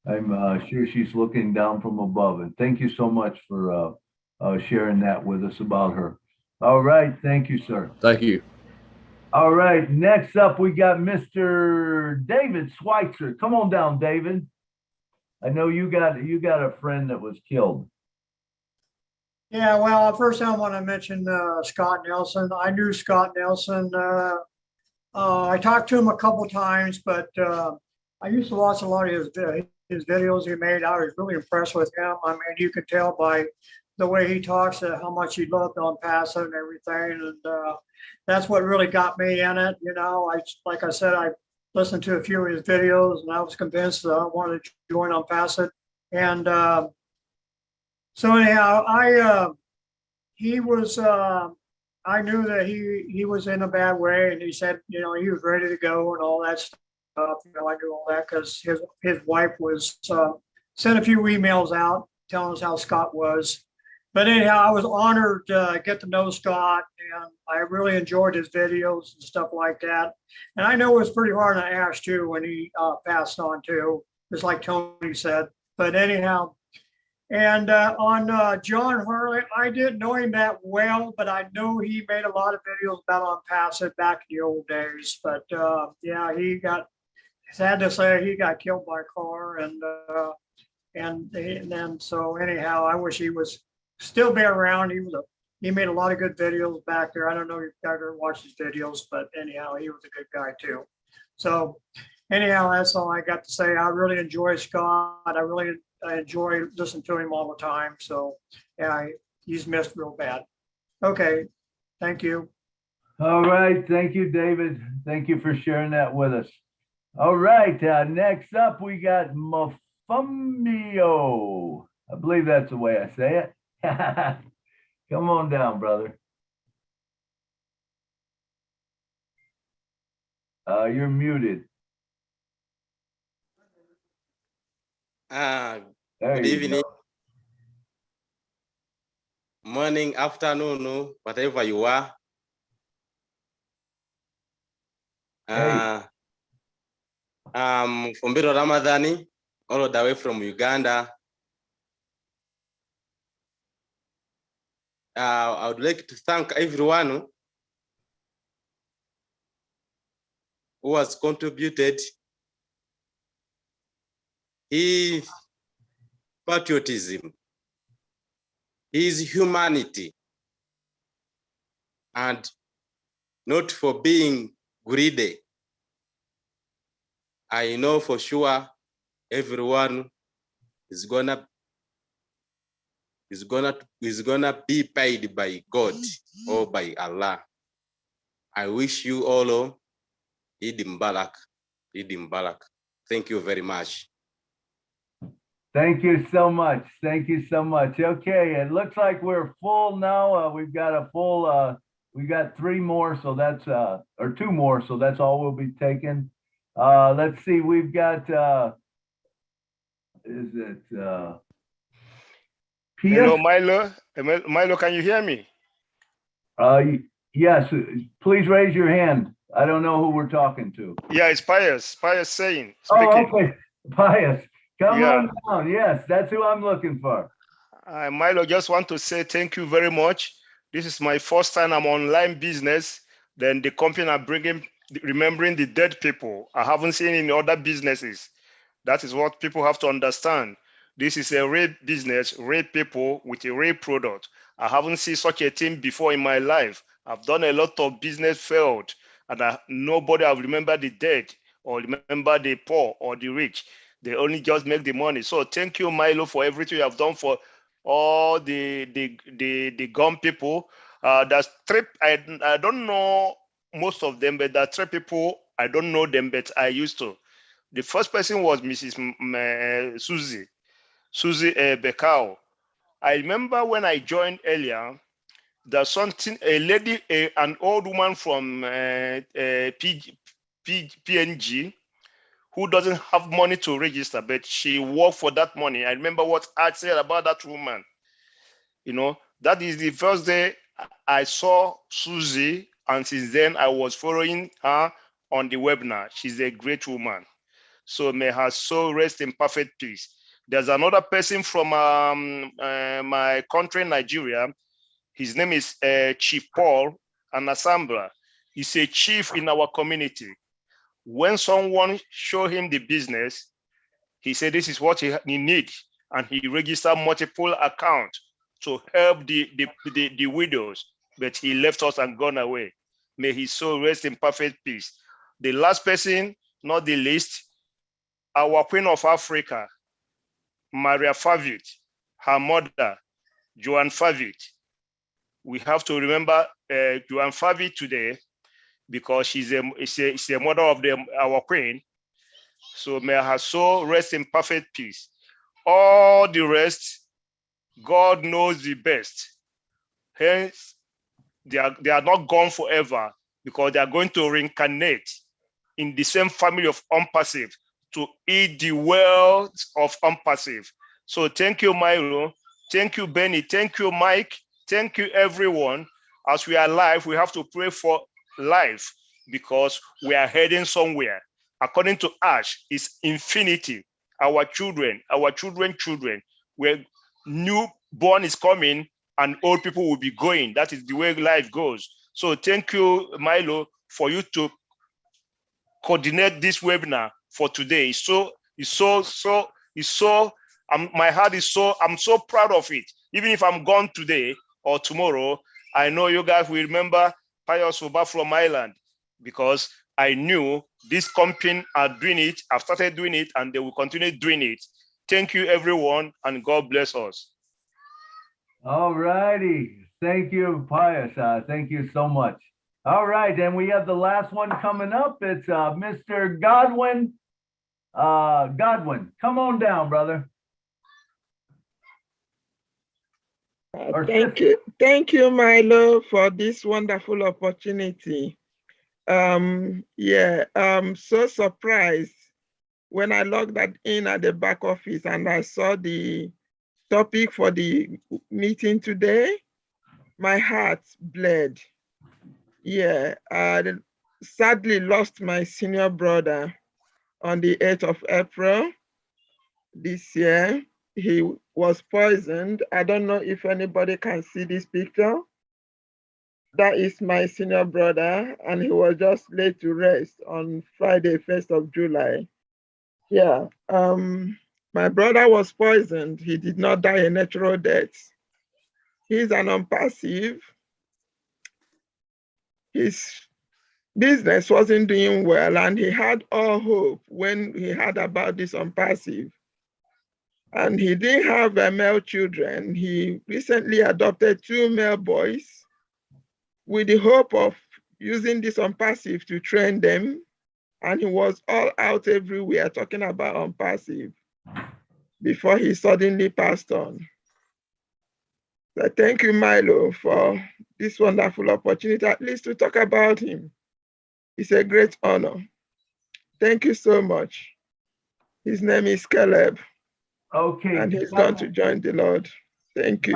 I'm sure she's looking down from above. And thank you so much for sharing that with us about her. All right, thank you, sir. Thank you. All right, next up we got Mr. David Schweitzer. Come on down, David. I know you got a friend that was killed. Yeah, well, first I want to mention Scott Nelson. I knew Scott Nelson. I talked to him a couple times, but I used to watch a lot of his videos he made. I was really impressed with him. I mean, you could tell by the way he talks how much he loved on Paso and everything, and that's what really got me in it. You know, like I said, I listened to a few of his videos, and I was convinced that I wanted to join on Paso, and so anyhow, he was, I knew that he was in a bad way, and he said, you know, he was ready to go and all that stuff. You know, I knew all that because his wife was sent a few emails out telling us how Scott was. But anyhow, I was honored to get to know Scott, and I really enjoyed his videos and stuff like that. And I know it was pretty hard on Ash too when he passed on too, just like Tony said. But anyhow. And on John Hurley, I didn't know him that well, but I know he made a lot of videos about on Paso back in the old days. But yeah, sad to say, he got killed by a car, and then so anyhow, I wish he was still be around. He made a lot of good videos back there. I don't know if you ever watched his videos, but anyhow, he was a good guy too. So anyhow, that's all I got to say. I really enjoy Scott. I enjoy listening to him all the time. So yeah, he's missed real bad. Okay, thank you. All right, thank you, David. Thank you for sharing that with us. All right, next up we got Mafumio. I believe that's the way I say it. Come on down, brother. You're muted. Good evening, morning, afternoon, whatever you are. I'm from Biro Ramadhani, all the way from Uganda. I would like to thank everyone who has contributed his patriotism, his humanity, and not for being greedy. I know for sure everyone is gonna be paid by God or by Allah. I wish you all Eid Mubarak. Eid Mubarak. Thank you very much. Thank you so much. Thank you so much. Okay, it looks like we're full now. We've got a full, we got 3 more, so that's, or 2 more, so that's all we'll be taking. Let's see, we've got, is it, Hello, Milo. Milo, can you hear me? Yes, please raise your hand. I don't know who we're talking to. Yeah, it's Pius. Pius saying. Speaking. Oh, okay. Pius. Come on down. Yes, that's who I'm looking for. Milo, just want to say thank you very much. This is my first time I'm online business. Then the company I'm bringing, remembering the dead people. I haven't seen in other businesses. That is what people have to understand. This is a real business, real people with a real product. I haven't seen such a thing before in my life. I've done a lot of business failed, and nobody have remembered the dead or remember the poor or the rich. They only just make the money. So thank you, Milo, for everything you have done for all the gun people. There's 3, I don't know most of them, but there are 3 people, I don't know them, but I used to. The first person was Mrs. Susie Becao. I remember when I joined earlier, there's something, a lady, an old woman from PNG, who doesn't have money to register, but she worked for that money. I remember what I said about that woman. You know, that is the first day I saw Susie, and since then I was following her on the webinar. She's a great woman. So may her soul rest in perfect peace. There's another person from my country, Nigeria. His name is Chief Paul Anasambra. He's a chief in our community. When someone show him the business, he said this is what he needs, and he registered multiple accounts to help the widows, but he left us and gone away. May his soul rest in perfect peace. The last person, not the least, our Queen of Africa, Maria Favit, her mother, Joan Favit. We have to remember Joan Favit today because she's a mother of our Queen. So may her soul rest in perfect peace. All the rest, God knows the best. Hence, they are not gone forever because they are going to reincarnate in the same family of Unpassive to eat the wealth of Unpassive. So thank you, Milo. Thank you, Benny. Thank you, Mike. Thank you, everyone. As we are live, we have to pray for life because we are heading somewhere. According to Ash, it's infinity. Our children, where newborn is coming and old people will be going. That is the way life goes. So thank you, Milo, for you to coordinate this webinar for today. My heart is I'm so proud of it. Even if I'm gone today or tomorrow, I know you guys will remember Pius Oba from Ireland because I knew this company are doing it. I've started doing it and they will continue doing it. Thank you, everyone, and God bless us. All righty. Thank you, Pius. Thank you so much. All right, and we have the last one coming up. It's Mr. Godwin. Godwin, come on down, brother. Thank you, Milo, for this wonderful opportunity. I'm so surprised when I logged in at the back office and I saw the topic for the meeting today. My heart bled. I sadly lost my senior brother on the 8th of April this year. He was poisoned. I don't know if anybody can see this picture. That is my senior brother, and he was just laid to rest on Friday, 1st of July. My brother was poisoned. He did not die a natural death. He's an Unpassive. His business wasn't doing well, and he had all hope when he heard about this Unpassive. And he didn't have male children. He recently adopted 2 male boys with the hope of using this Unpassive to train them. And he was all out everywhere talking about Unpassive before he suddenly passed on. So thank you, Milo, for this wonderful opportunity, at least to talk about him. It's a great honor. Thank you so much. His name is Caleb. Okay. And he's going to join the Lord. Thank you.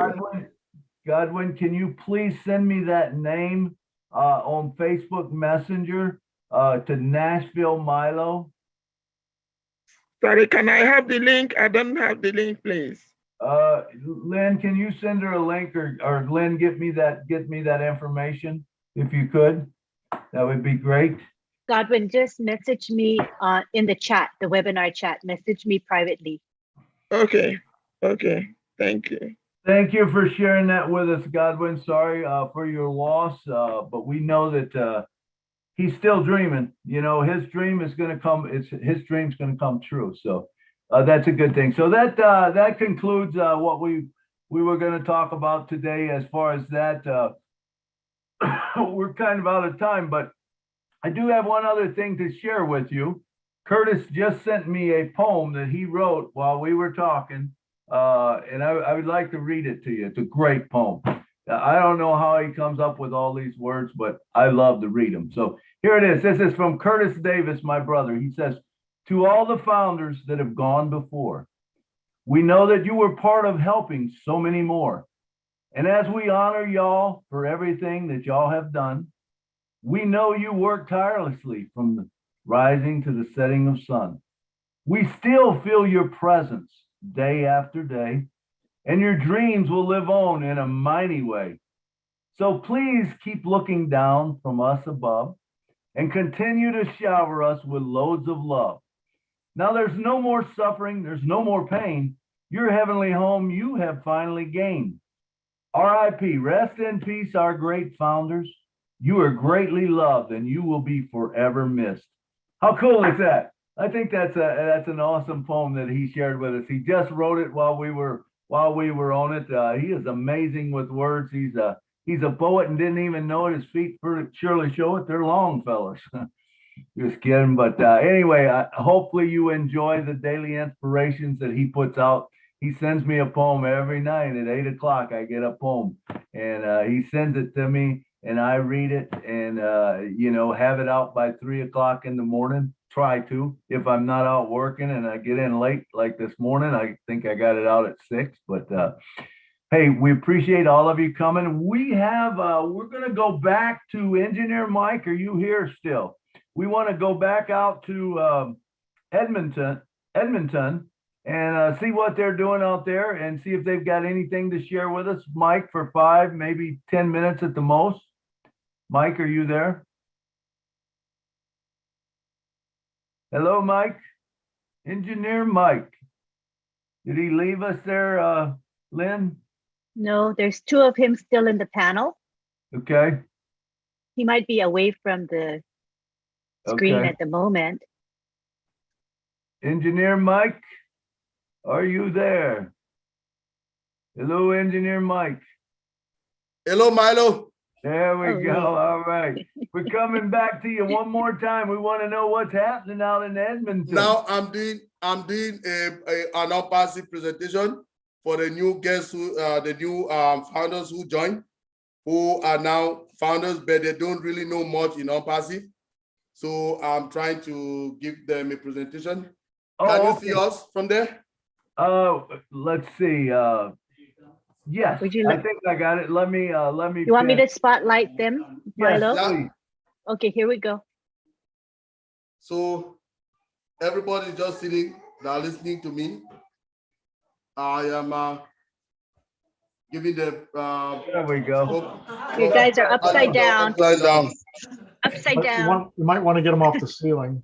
Godwin, can you please send me that name on Facebook Messenger to Nashville Milo? Sorry, can I have the link? I don't have the link, please. Lynn, can you send her a link or Lynn, get me that information if you could? That would be great. Godwin, just message me in the chat, the webinar chat. Message me privately. Okay. Thank you. Thank you for sharing that with us, Godwin. Sorry for your loss, but we know that he's still dreaming. You know, his dream is going to come. His dream's going to come true. So that's a good thing. So that concludes what we were going to talk about today. As far as that, we're kind of out of time, but I do have one other thing to share with you. Curtis just sent me a poem that he wrote while we were talking, and I would like to read it to you. It's a great poem. I don't know how he comes up with all these words, but I love to read them. So here it is. This is from Curtis Davis, my brother. He says, "To all the founders that have gone before, we know that you were part of helping so many more. And as we honor y'all for everything that y'all have done, we know you work tirelessly from the rising to the setting of sun. We still feel your presence day after day, and your dreams will live on in a mighty way. So please keep looking down from us above and continue to shower us with loads of love. Now there's no more suffering, there's no more pain. Your heavenly home you have finally gained. RIP, rest in peace, our great founders. You are greatly loved and you will be forever missed. How cool is that? I think that's an awesome poem that he shared with us. He just wrote it while we were on it. He is amazing with words. He's a poet and didn't even know it. His feet surely show it. They're long, fellas. Just kidding. But anyway, hopefully you enjoy the daily inspirations that he puts out. He sends me a poem every night at 8 o'clock. I get a poem and he sends it to me and I read it and, have it out by 3 o'clock in the morning. Try to. If I'm not out working and I get in late, like this morning, I think I got it out at 6. But hey, we appreciate all of you coming. We're going to go back to Engineer Mike. Are you here still? We want to go back out to Edmonton, and see what they're doing out there and see if they've got anything to share with us. Mike, for 5, maybe 10 minutes at the most. Mike, are you there? Hello, Mike. Engineer Mike. Did he leave us there, Lynn? No, there's 2 of him still in the panel. Okay. He might be away from the screen at the moment. Engineer Mike, are you there? Hello, Engineer Mike. Hello, Milo. There we go. All right. We're coming back to you one more time. We want to know what's happening out in Edmonton. Now I'm doing an unpassive presentation for the new guests the new founders who joined, who are now founders, but they don't really know much in unpassive. So I'm trying to give them a presentation. Can you see us from there? Let's see. Yes, I think I got it. Let me. You want me to spotlight them, Milo? Yes, please. Okay, here we go. So everybody just sitting, now listening to me. I am giving them. There we go. You guys are upside down. Upside down. Upside down. You might want to get them off the ceiling.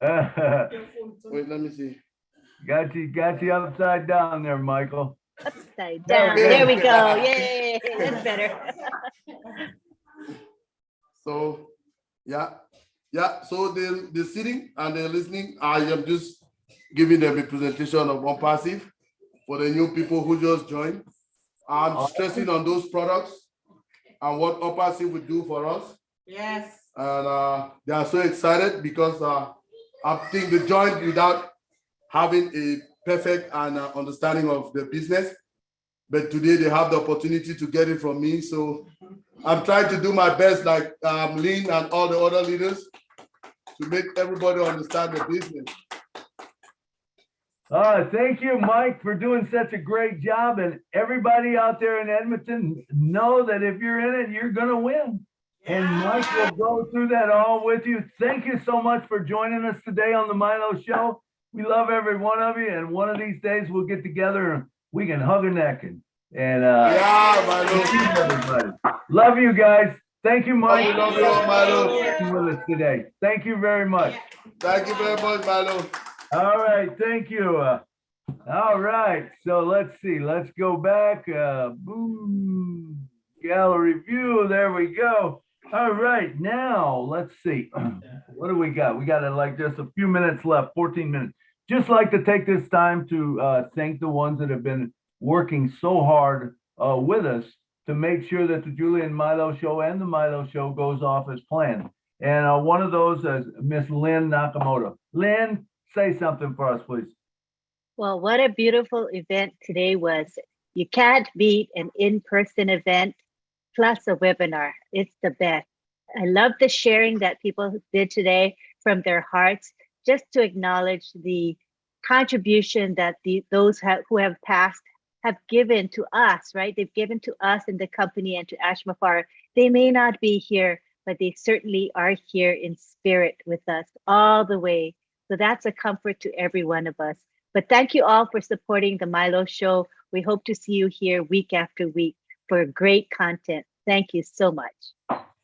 Wait, let me see. Got you upside down there, Michael. Upside down. There we go. Yay, that's better. So, yeah. So they're sitting and they're listening. I am just giving them a presentation of unpassive for the new people who just joined. I'm stressing on those products and what unpassive will do for us. Yes. And they are so excited because I think they joined without having a perfect and understanding of the business. But today they have the opportunity to get it from me. So I'm trying to do my best, like Lynn and all the other leaders, to make everybody understand the business. Thank you, Mike, for doing such a great job. And everybody out there in Edmonton, know that if you're in it, you're going to win. And Mike will go through that all with you. Thank you so much for joining us today on the Milo Show. We love every one of you. And one of these days we'll get together and we can hug a neck and everybody. Love you guys. Thank you, Mike. We love you all, Milo. With us today. Thank you very much. Thank you very much, Milo. All right, thank you. All right, so let's see. Let's go back. Boom. Gallery view. There we go. All right, now let's see. What do we got? We got like just a few minutes left, 14 minutes. Just like to take this time to thank the ones that have been working so hard with us to make sure that the Julian Milo Show and the Milo Show goes off as planned. And one of those is Miss Lynn Nakamoto. Lynn, say something for us, please. Well, what a beautiful event today was. You can't beat an in-person event plus a webinar. It's the best. I love the sharing that people did today from their hearts, just to acknowledge the contribution that those who have passed have given to us, right? They've given to us in the company and to Ashmafar. They may not be here, but they certainly are here in spirit with us all the way. So that's a comfort to every one of us. But thank you all for supporting the Milo Show. We hope to see you here week after week for great content. Thank you so much.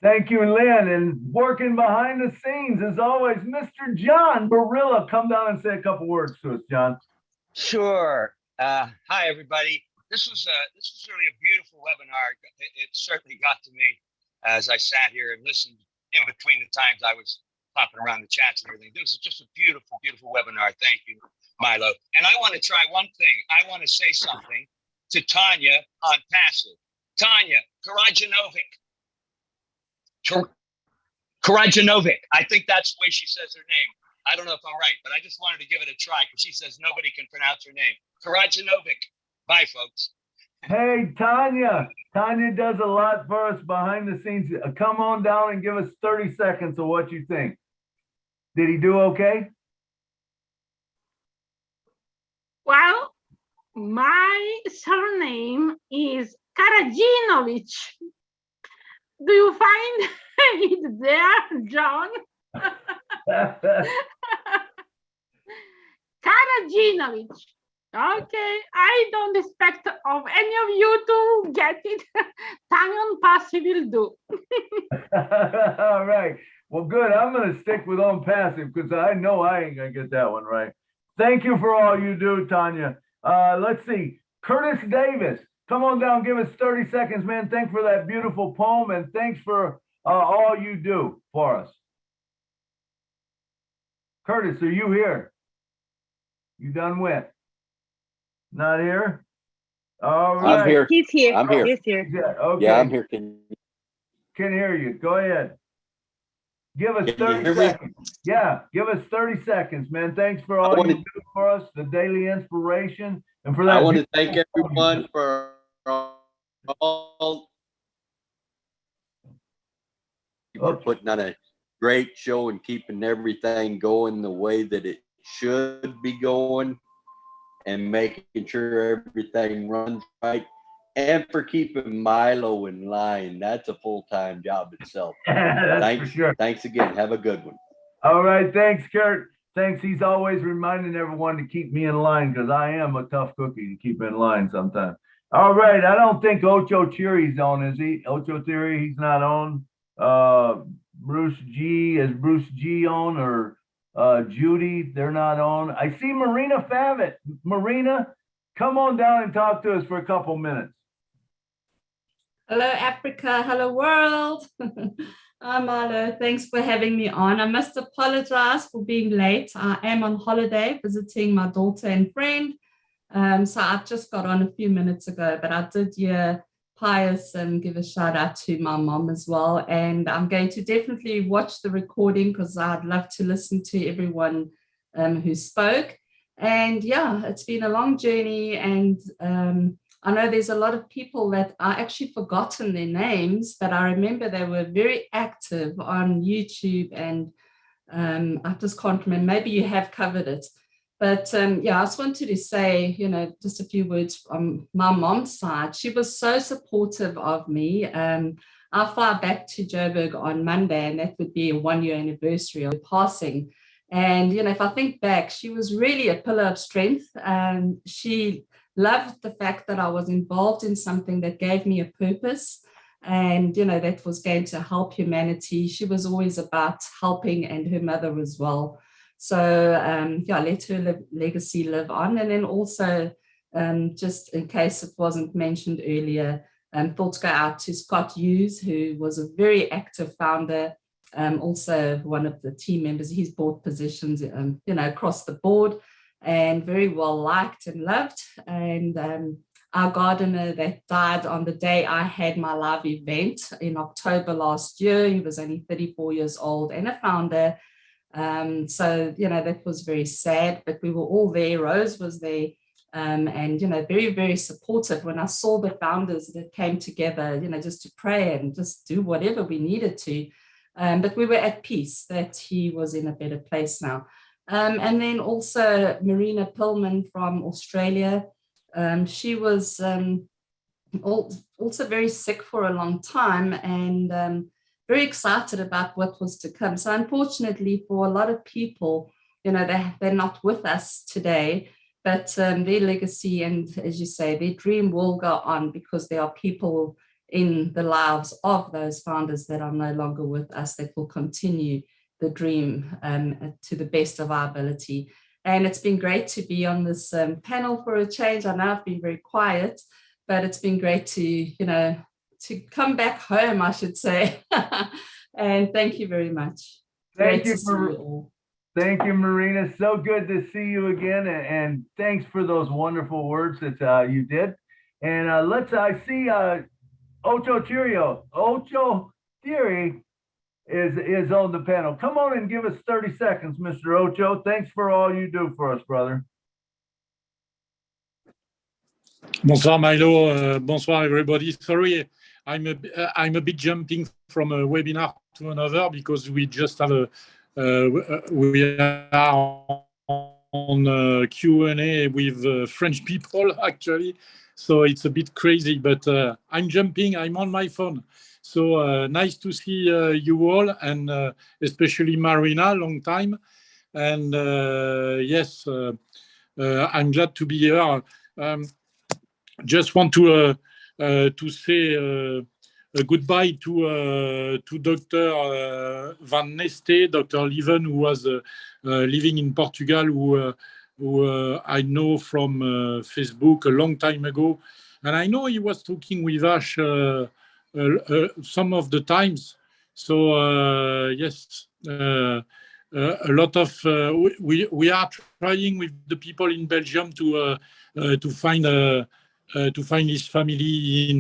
Thank you, Lynn. And working behind the scenes, as always, Mr. John Barilla. Come down and say a couple words to us, John. Sure. Hi, everybody. This was really a beautiful webinar. It certainly got to me as I sat here and listened in between the times I was popping around the chats and everything. This is just a beautiful, beautiful webinar. Thank you, Milo. And I want to try one thing. I want to say something to Tanya on passive. Tanya Karajanovic. Karajanovic. I think that's the way she says her name. I don't know if I'm right, but I just wanted to give it a try because she says nobody can pronounce her name. Karajanovic. Bye, folks. Hey, Tanya. Tanya does a lot for us behind the scenes. Come on down and give us 30 seconds of what you think. Did he do okay? Well, my surname is Karajinovic. Do you find it there, John? Karajinovic. Okay, I don't expect of any of you to get it. Tanyan passive will do. All right. Well, good. I'm going to stick with on passive because I know I ain't going to get that one right. Thank you for all you do, Tanya. Let's see. Curtis Davis, come on down. Give us 30 seconds, man. Thanks for that beautiful poem and thanks for all you do for us. Curtis, are you here? You done with? Not here? All right. I'm here. He's here. I'm here. He's here. Okay. Yeah, I'm here. Can hear you. Go ahead. Give us you 30 hear me? seconds. Yeah, give us 30 seconds, man. Thanks for all you do for us, the daily inspiration, and for that. I want to thank everyone for all for putting on a great show and keeping everything going the way that it should be going and making sure everything runs right and for keeping Milo in line. That's a full-time job itself. That's Thanks, for sure. Thanks again. Have a good one. All right. Thanks, Kurt. Thanks. He's always reminding everyone to keep me in line because I am a tough cookie to keep in line sometimes. All right. I don't think Ocho Chiri's on, is he? Ocho Chiri, he's not on. Bruce G, is Bruce G on or Judy? They're not on. I see Marina Favitt. Marina, come on down and talk to us for a couple minutes. Hello, Africa. Hello, world. Hi, Milo. Thanks for having me on. I must apologize for being late. I am on holiday visiting my daughter and friend. So I've just got on a few minutes ago, but I did hear Pius and give a shout out to my mom as well. And I'm going to definitely watch the recording because I'd love to listen to everyone who spoke. And yeah, it's been a long journey. And I know there's a lot of people that I actually forgotten their names, but I remember they were very active on YouTube and I just can't remember. Maybe you have covered it. But yeah, I just wanted to say, just a few words from my mom's side. She was so supportive of me. I fly back to Joburg on Monday, and that would be a 1-year anniversary of passing. And, if I think back, she was really a pillar of strength. She loved the fact that I was involved in something that gave me a purpose and, that was going to help humanity. She was always about helping, and her mother as well. So, yeah, let her legacy live on. And then also, just in case it wasn't mentioned earlier, thoughts go out to Scott Hughes, who was a very active founder, also one of the team members. He's bought positions, across the board and very well liked and loved. And our gardener that died on the day I had my live event in October last year, he was only 34 years old and a founder. So, that was very sad, but we were all there. Rose was there, and, very, very supportive when I saw the founders that came together, just to pray and just do whatever we needed to. But we were at peace that he was in a better place now. And then also Marina Pillman from Australia. She was also very sick for a long time and very excited about what was to come. So unfortunately for a lot of people, they're not with us today, but their legacy and, as you say, their dream will go on, because there are people in the lives of those founders that are no longer with us that will continue the dream to the best of our ability. And it's been great to be on this panel for a change. I know I've been very quiet, but it's been great to come back home, I should say. And thank you very much. Thank Great you to see you all. Thank you, Marina. So good to see you again, and thanks for those wonderful words that you did. And I see Ocho Tirio. Ocho Thierry is on the panel. Come on and give us 30 seconds, Mr. Ocho. Thanks for all you do for us, brother. Bonsoir, Milo. Bonsoir, everybody. Sorry, I'm a bit jumping from a webinar to another because we just have we are on Q&A with French people, actually. So it's a bit crazy, but I'm jumping. I'm on my phone. So nice to see you all, and especially Marina, long time. And yes, I'm glad to be here. Just want to say a goodbye to Dr. Van Neste, Dr. Leven, who was living in Portugal, who I know from Facebook a long time ago. And I know he was talking with Ash some of the times. So yes, a lot of we are trying with the people in Belgium to find his family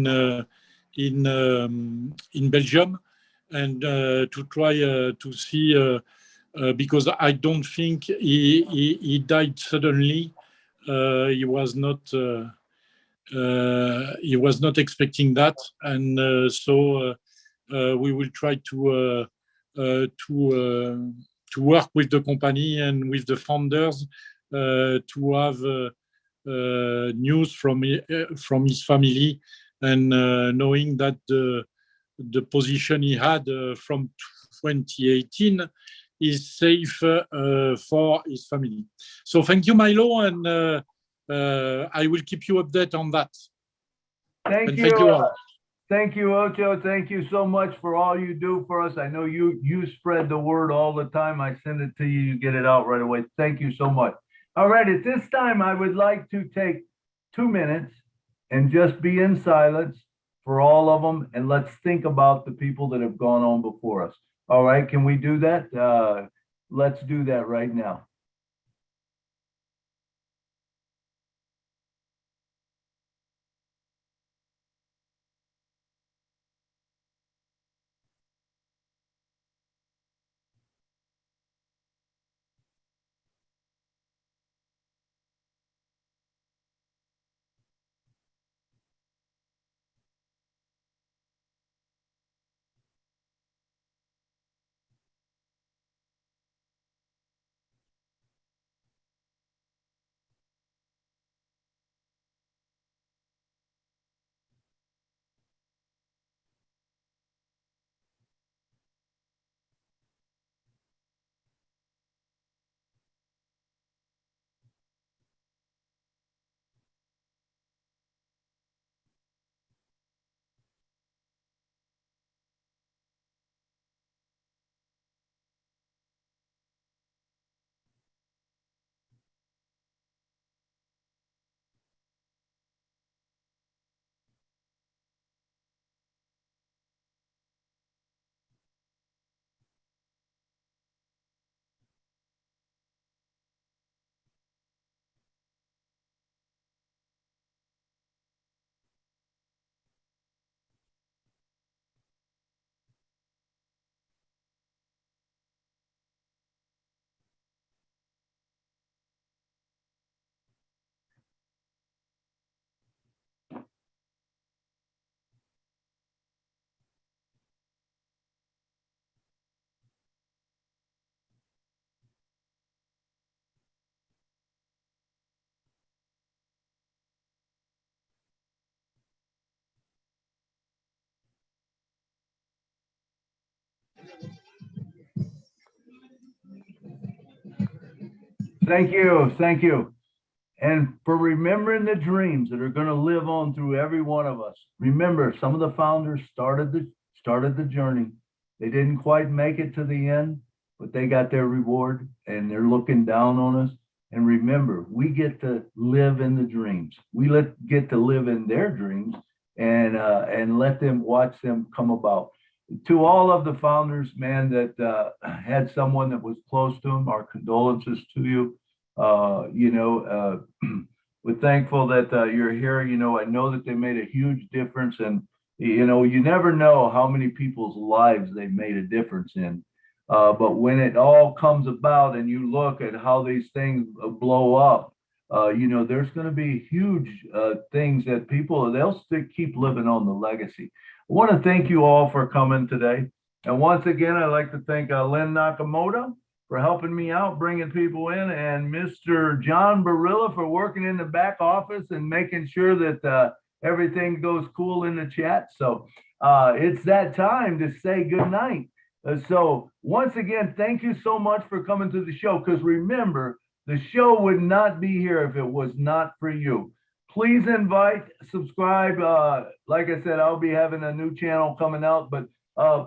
in Belgium, and to try to see because I don't think he died suddenly. He was not expecting that, and so we will try to work with the company and with the founders to have news from his family, and knowing that the position he had from 2018 is safe for his family. So thank you, Milo, and I will keep you updated on that. Thank you. Thank you all. Thank you, Ocho. Thank you so much for all you do for us. I know you spread the word all the time. I send it to you, you get it out right away. Thank you so much. All right, at this time, I would like to take 2 minutes and just be in silence for all of them, and let's think about the people that have gone on before us. All right, can we do that? Let's do that right now. Thank you. Thank you. And for remembering the dreams that are going to live on through every one of us. Remember, some of the founders started the journey. They didn't quite make it to the end, but they got their reward and they're looking down on us. And remember, we get to live in the dreams. We get to live in their dreams and let them watch them come about. To all of the founders, man, that had someone that was close to them, our condolences to you. We're thankful that you're here. I know that they made a huge difference, and you never know how many people's lives they've made a difference in. But when it all comes about and you look at how these things blow up, there's going to be huge things that they'll still keep living on the legacy. I want to thank you all for coming today. And once again, I'd like to thank Lynn Nakamoto for helping me out, bringing people in, and Mr. John Barilla for working in the back office and making sure that everything goes cool in the chat. So it's that time to say good night. So once again, thank you so much for coming to the show, because remember, the show would not be here if it was not for you. Please subscribe. Like I said, I'll be having a new channel coming out, but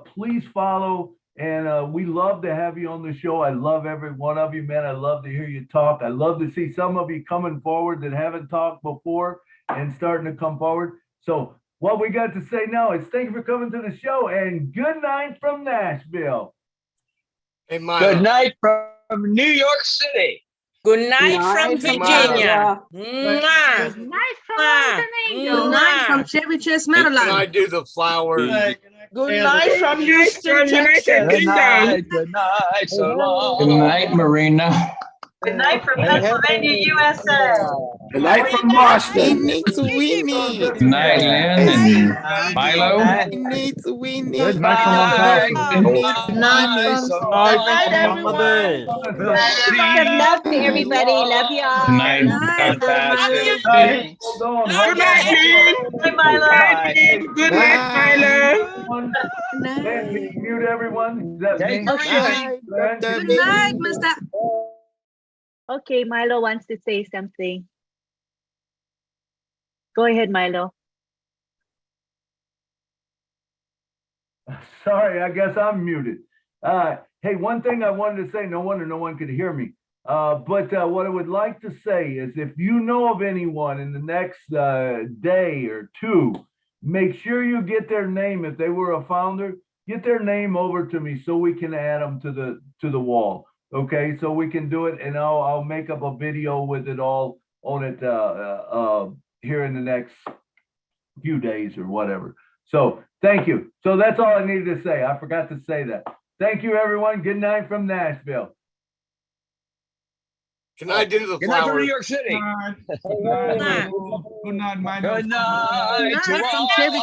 please follow. And we love to have you on the show. I love every one of you, man. I love to hear you talk. I love to see some of you coming forward that haven't talked before and starting to come forward. So what we got to say now is thank you for coming to the show, and good night from Nashville. Hey, Milo. Good night from New York City. Good night from Virginia. Good night from Montenegro. Good night from Chevy Chase, Can I do the flowers? Good night from Houston, Texas. Good night. Good night. So long. Good night, Marina. Good night from Pennsylvania, USA. Good night from Boston. Good night, Lynn and Milo. Good night from Montana. Good night, everyone. Good love to everybody. Love y'all. Good night. Good night, Lynn. Bye, Milo. Good night, Milo. Mute everyone. Is that me? Good night, Mr. Okay, Milo wants to say something. Go ahead, Milo. Sorry, I guess I'm muted. Hey, one thing I wanted to say, no wonder no one could hear me. But what I would like to say is if you know of anyone in the next day or two, make sure you get their name. If they were a founder, get their name over to me so we can add them to the wall. Okay, so we can do it, and I'll make up a video with it all on it here in the next few days or whatever. So thank you. So that's all I needed to say. I forgot to say that. Thank you, everyone. Good night from Nashville. Can I do the Good night from flowers? New York City. Good night. Good night, Milo. Good night. Good night from Chevy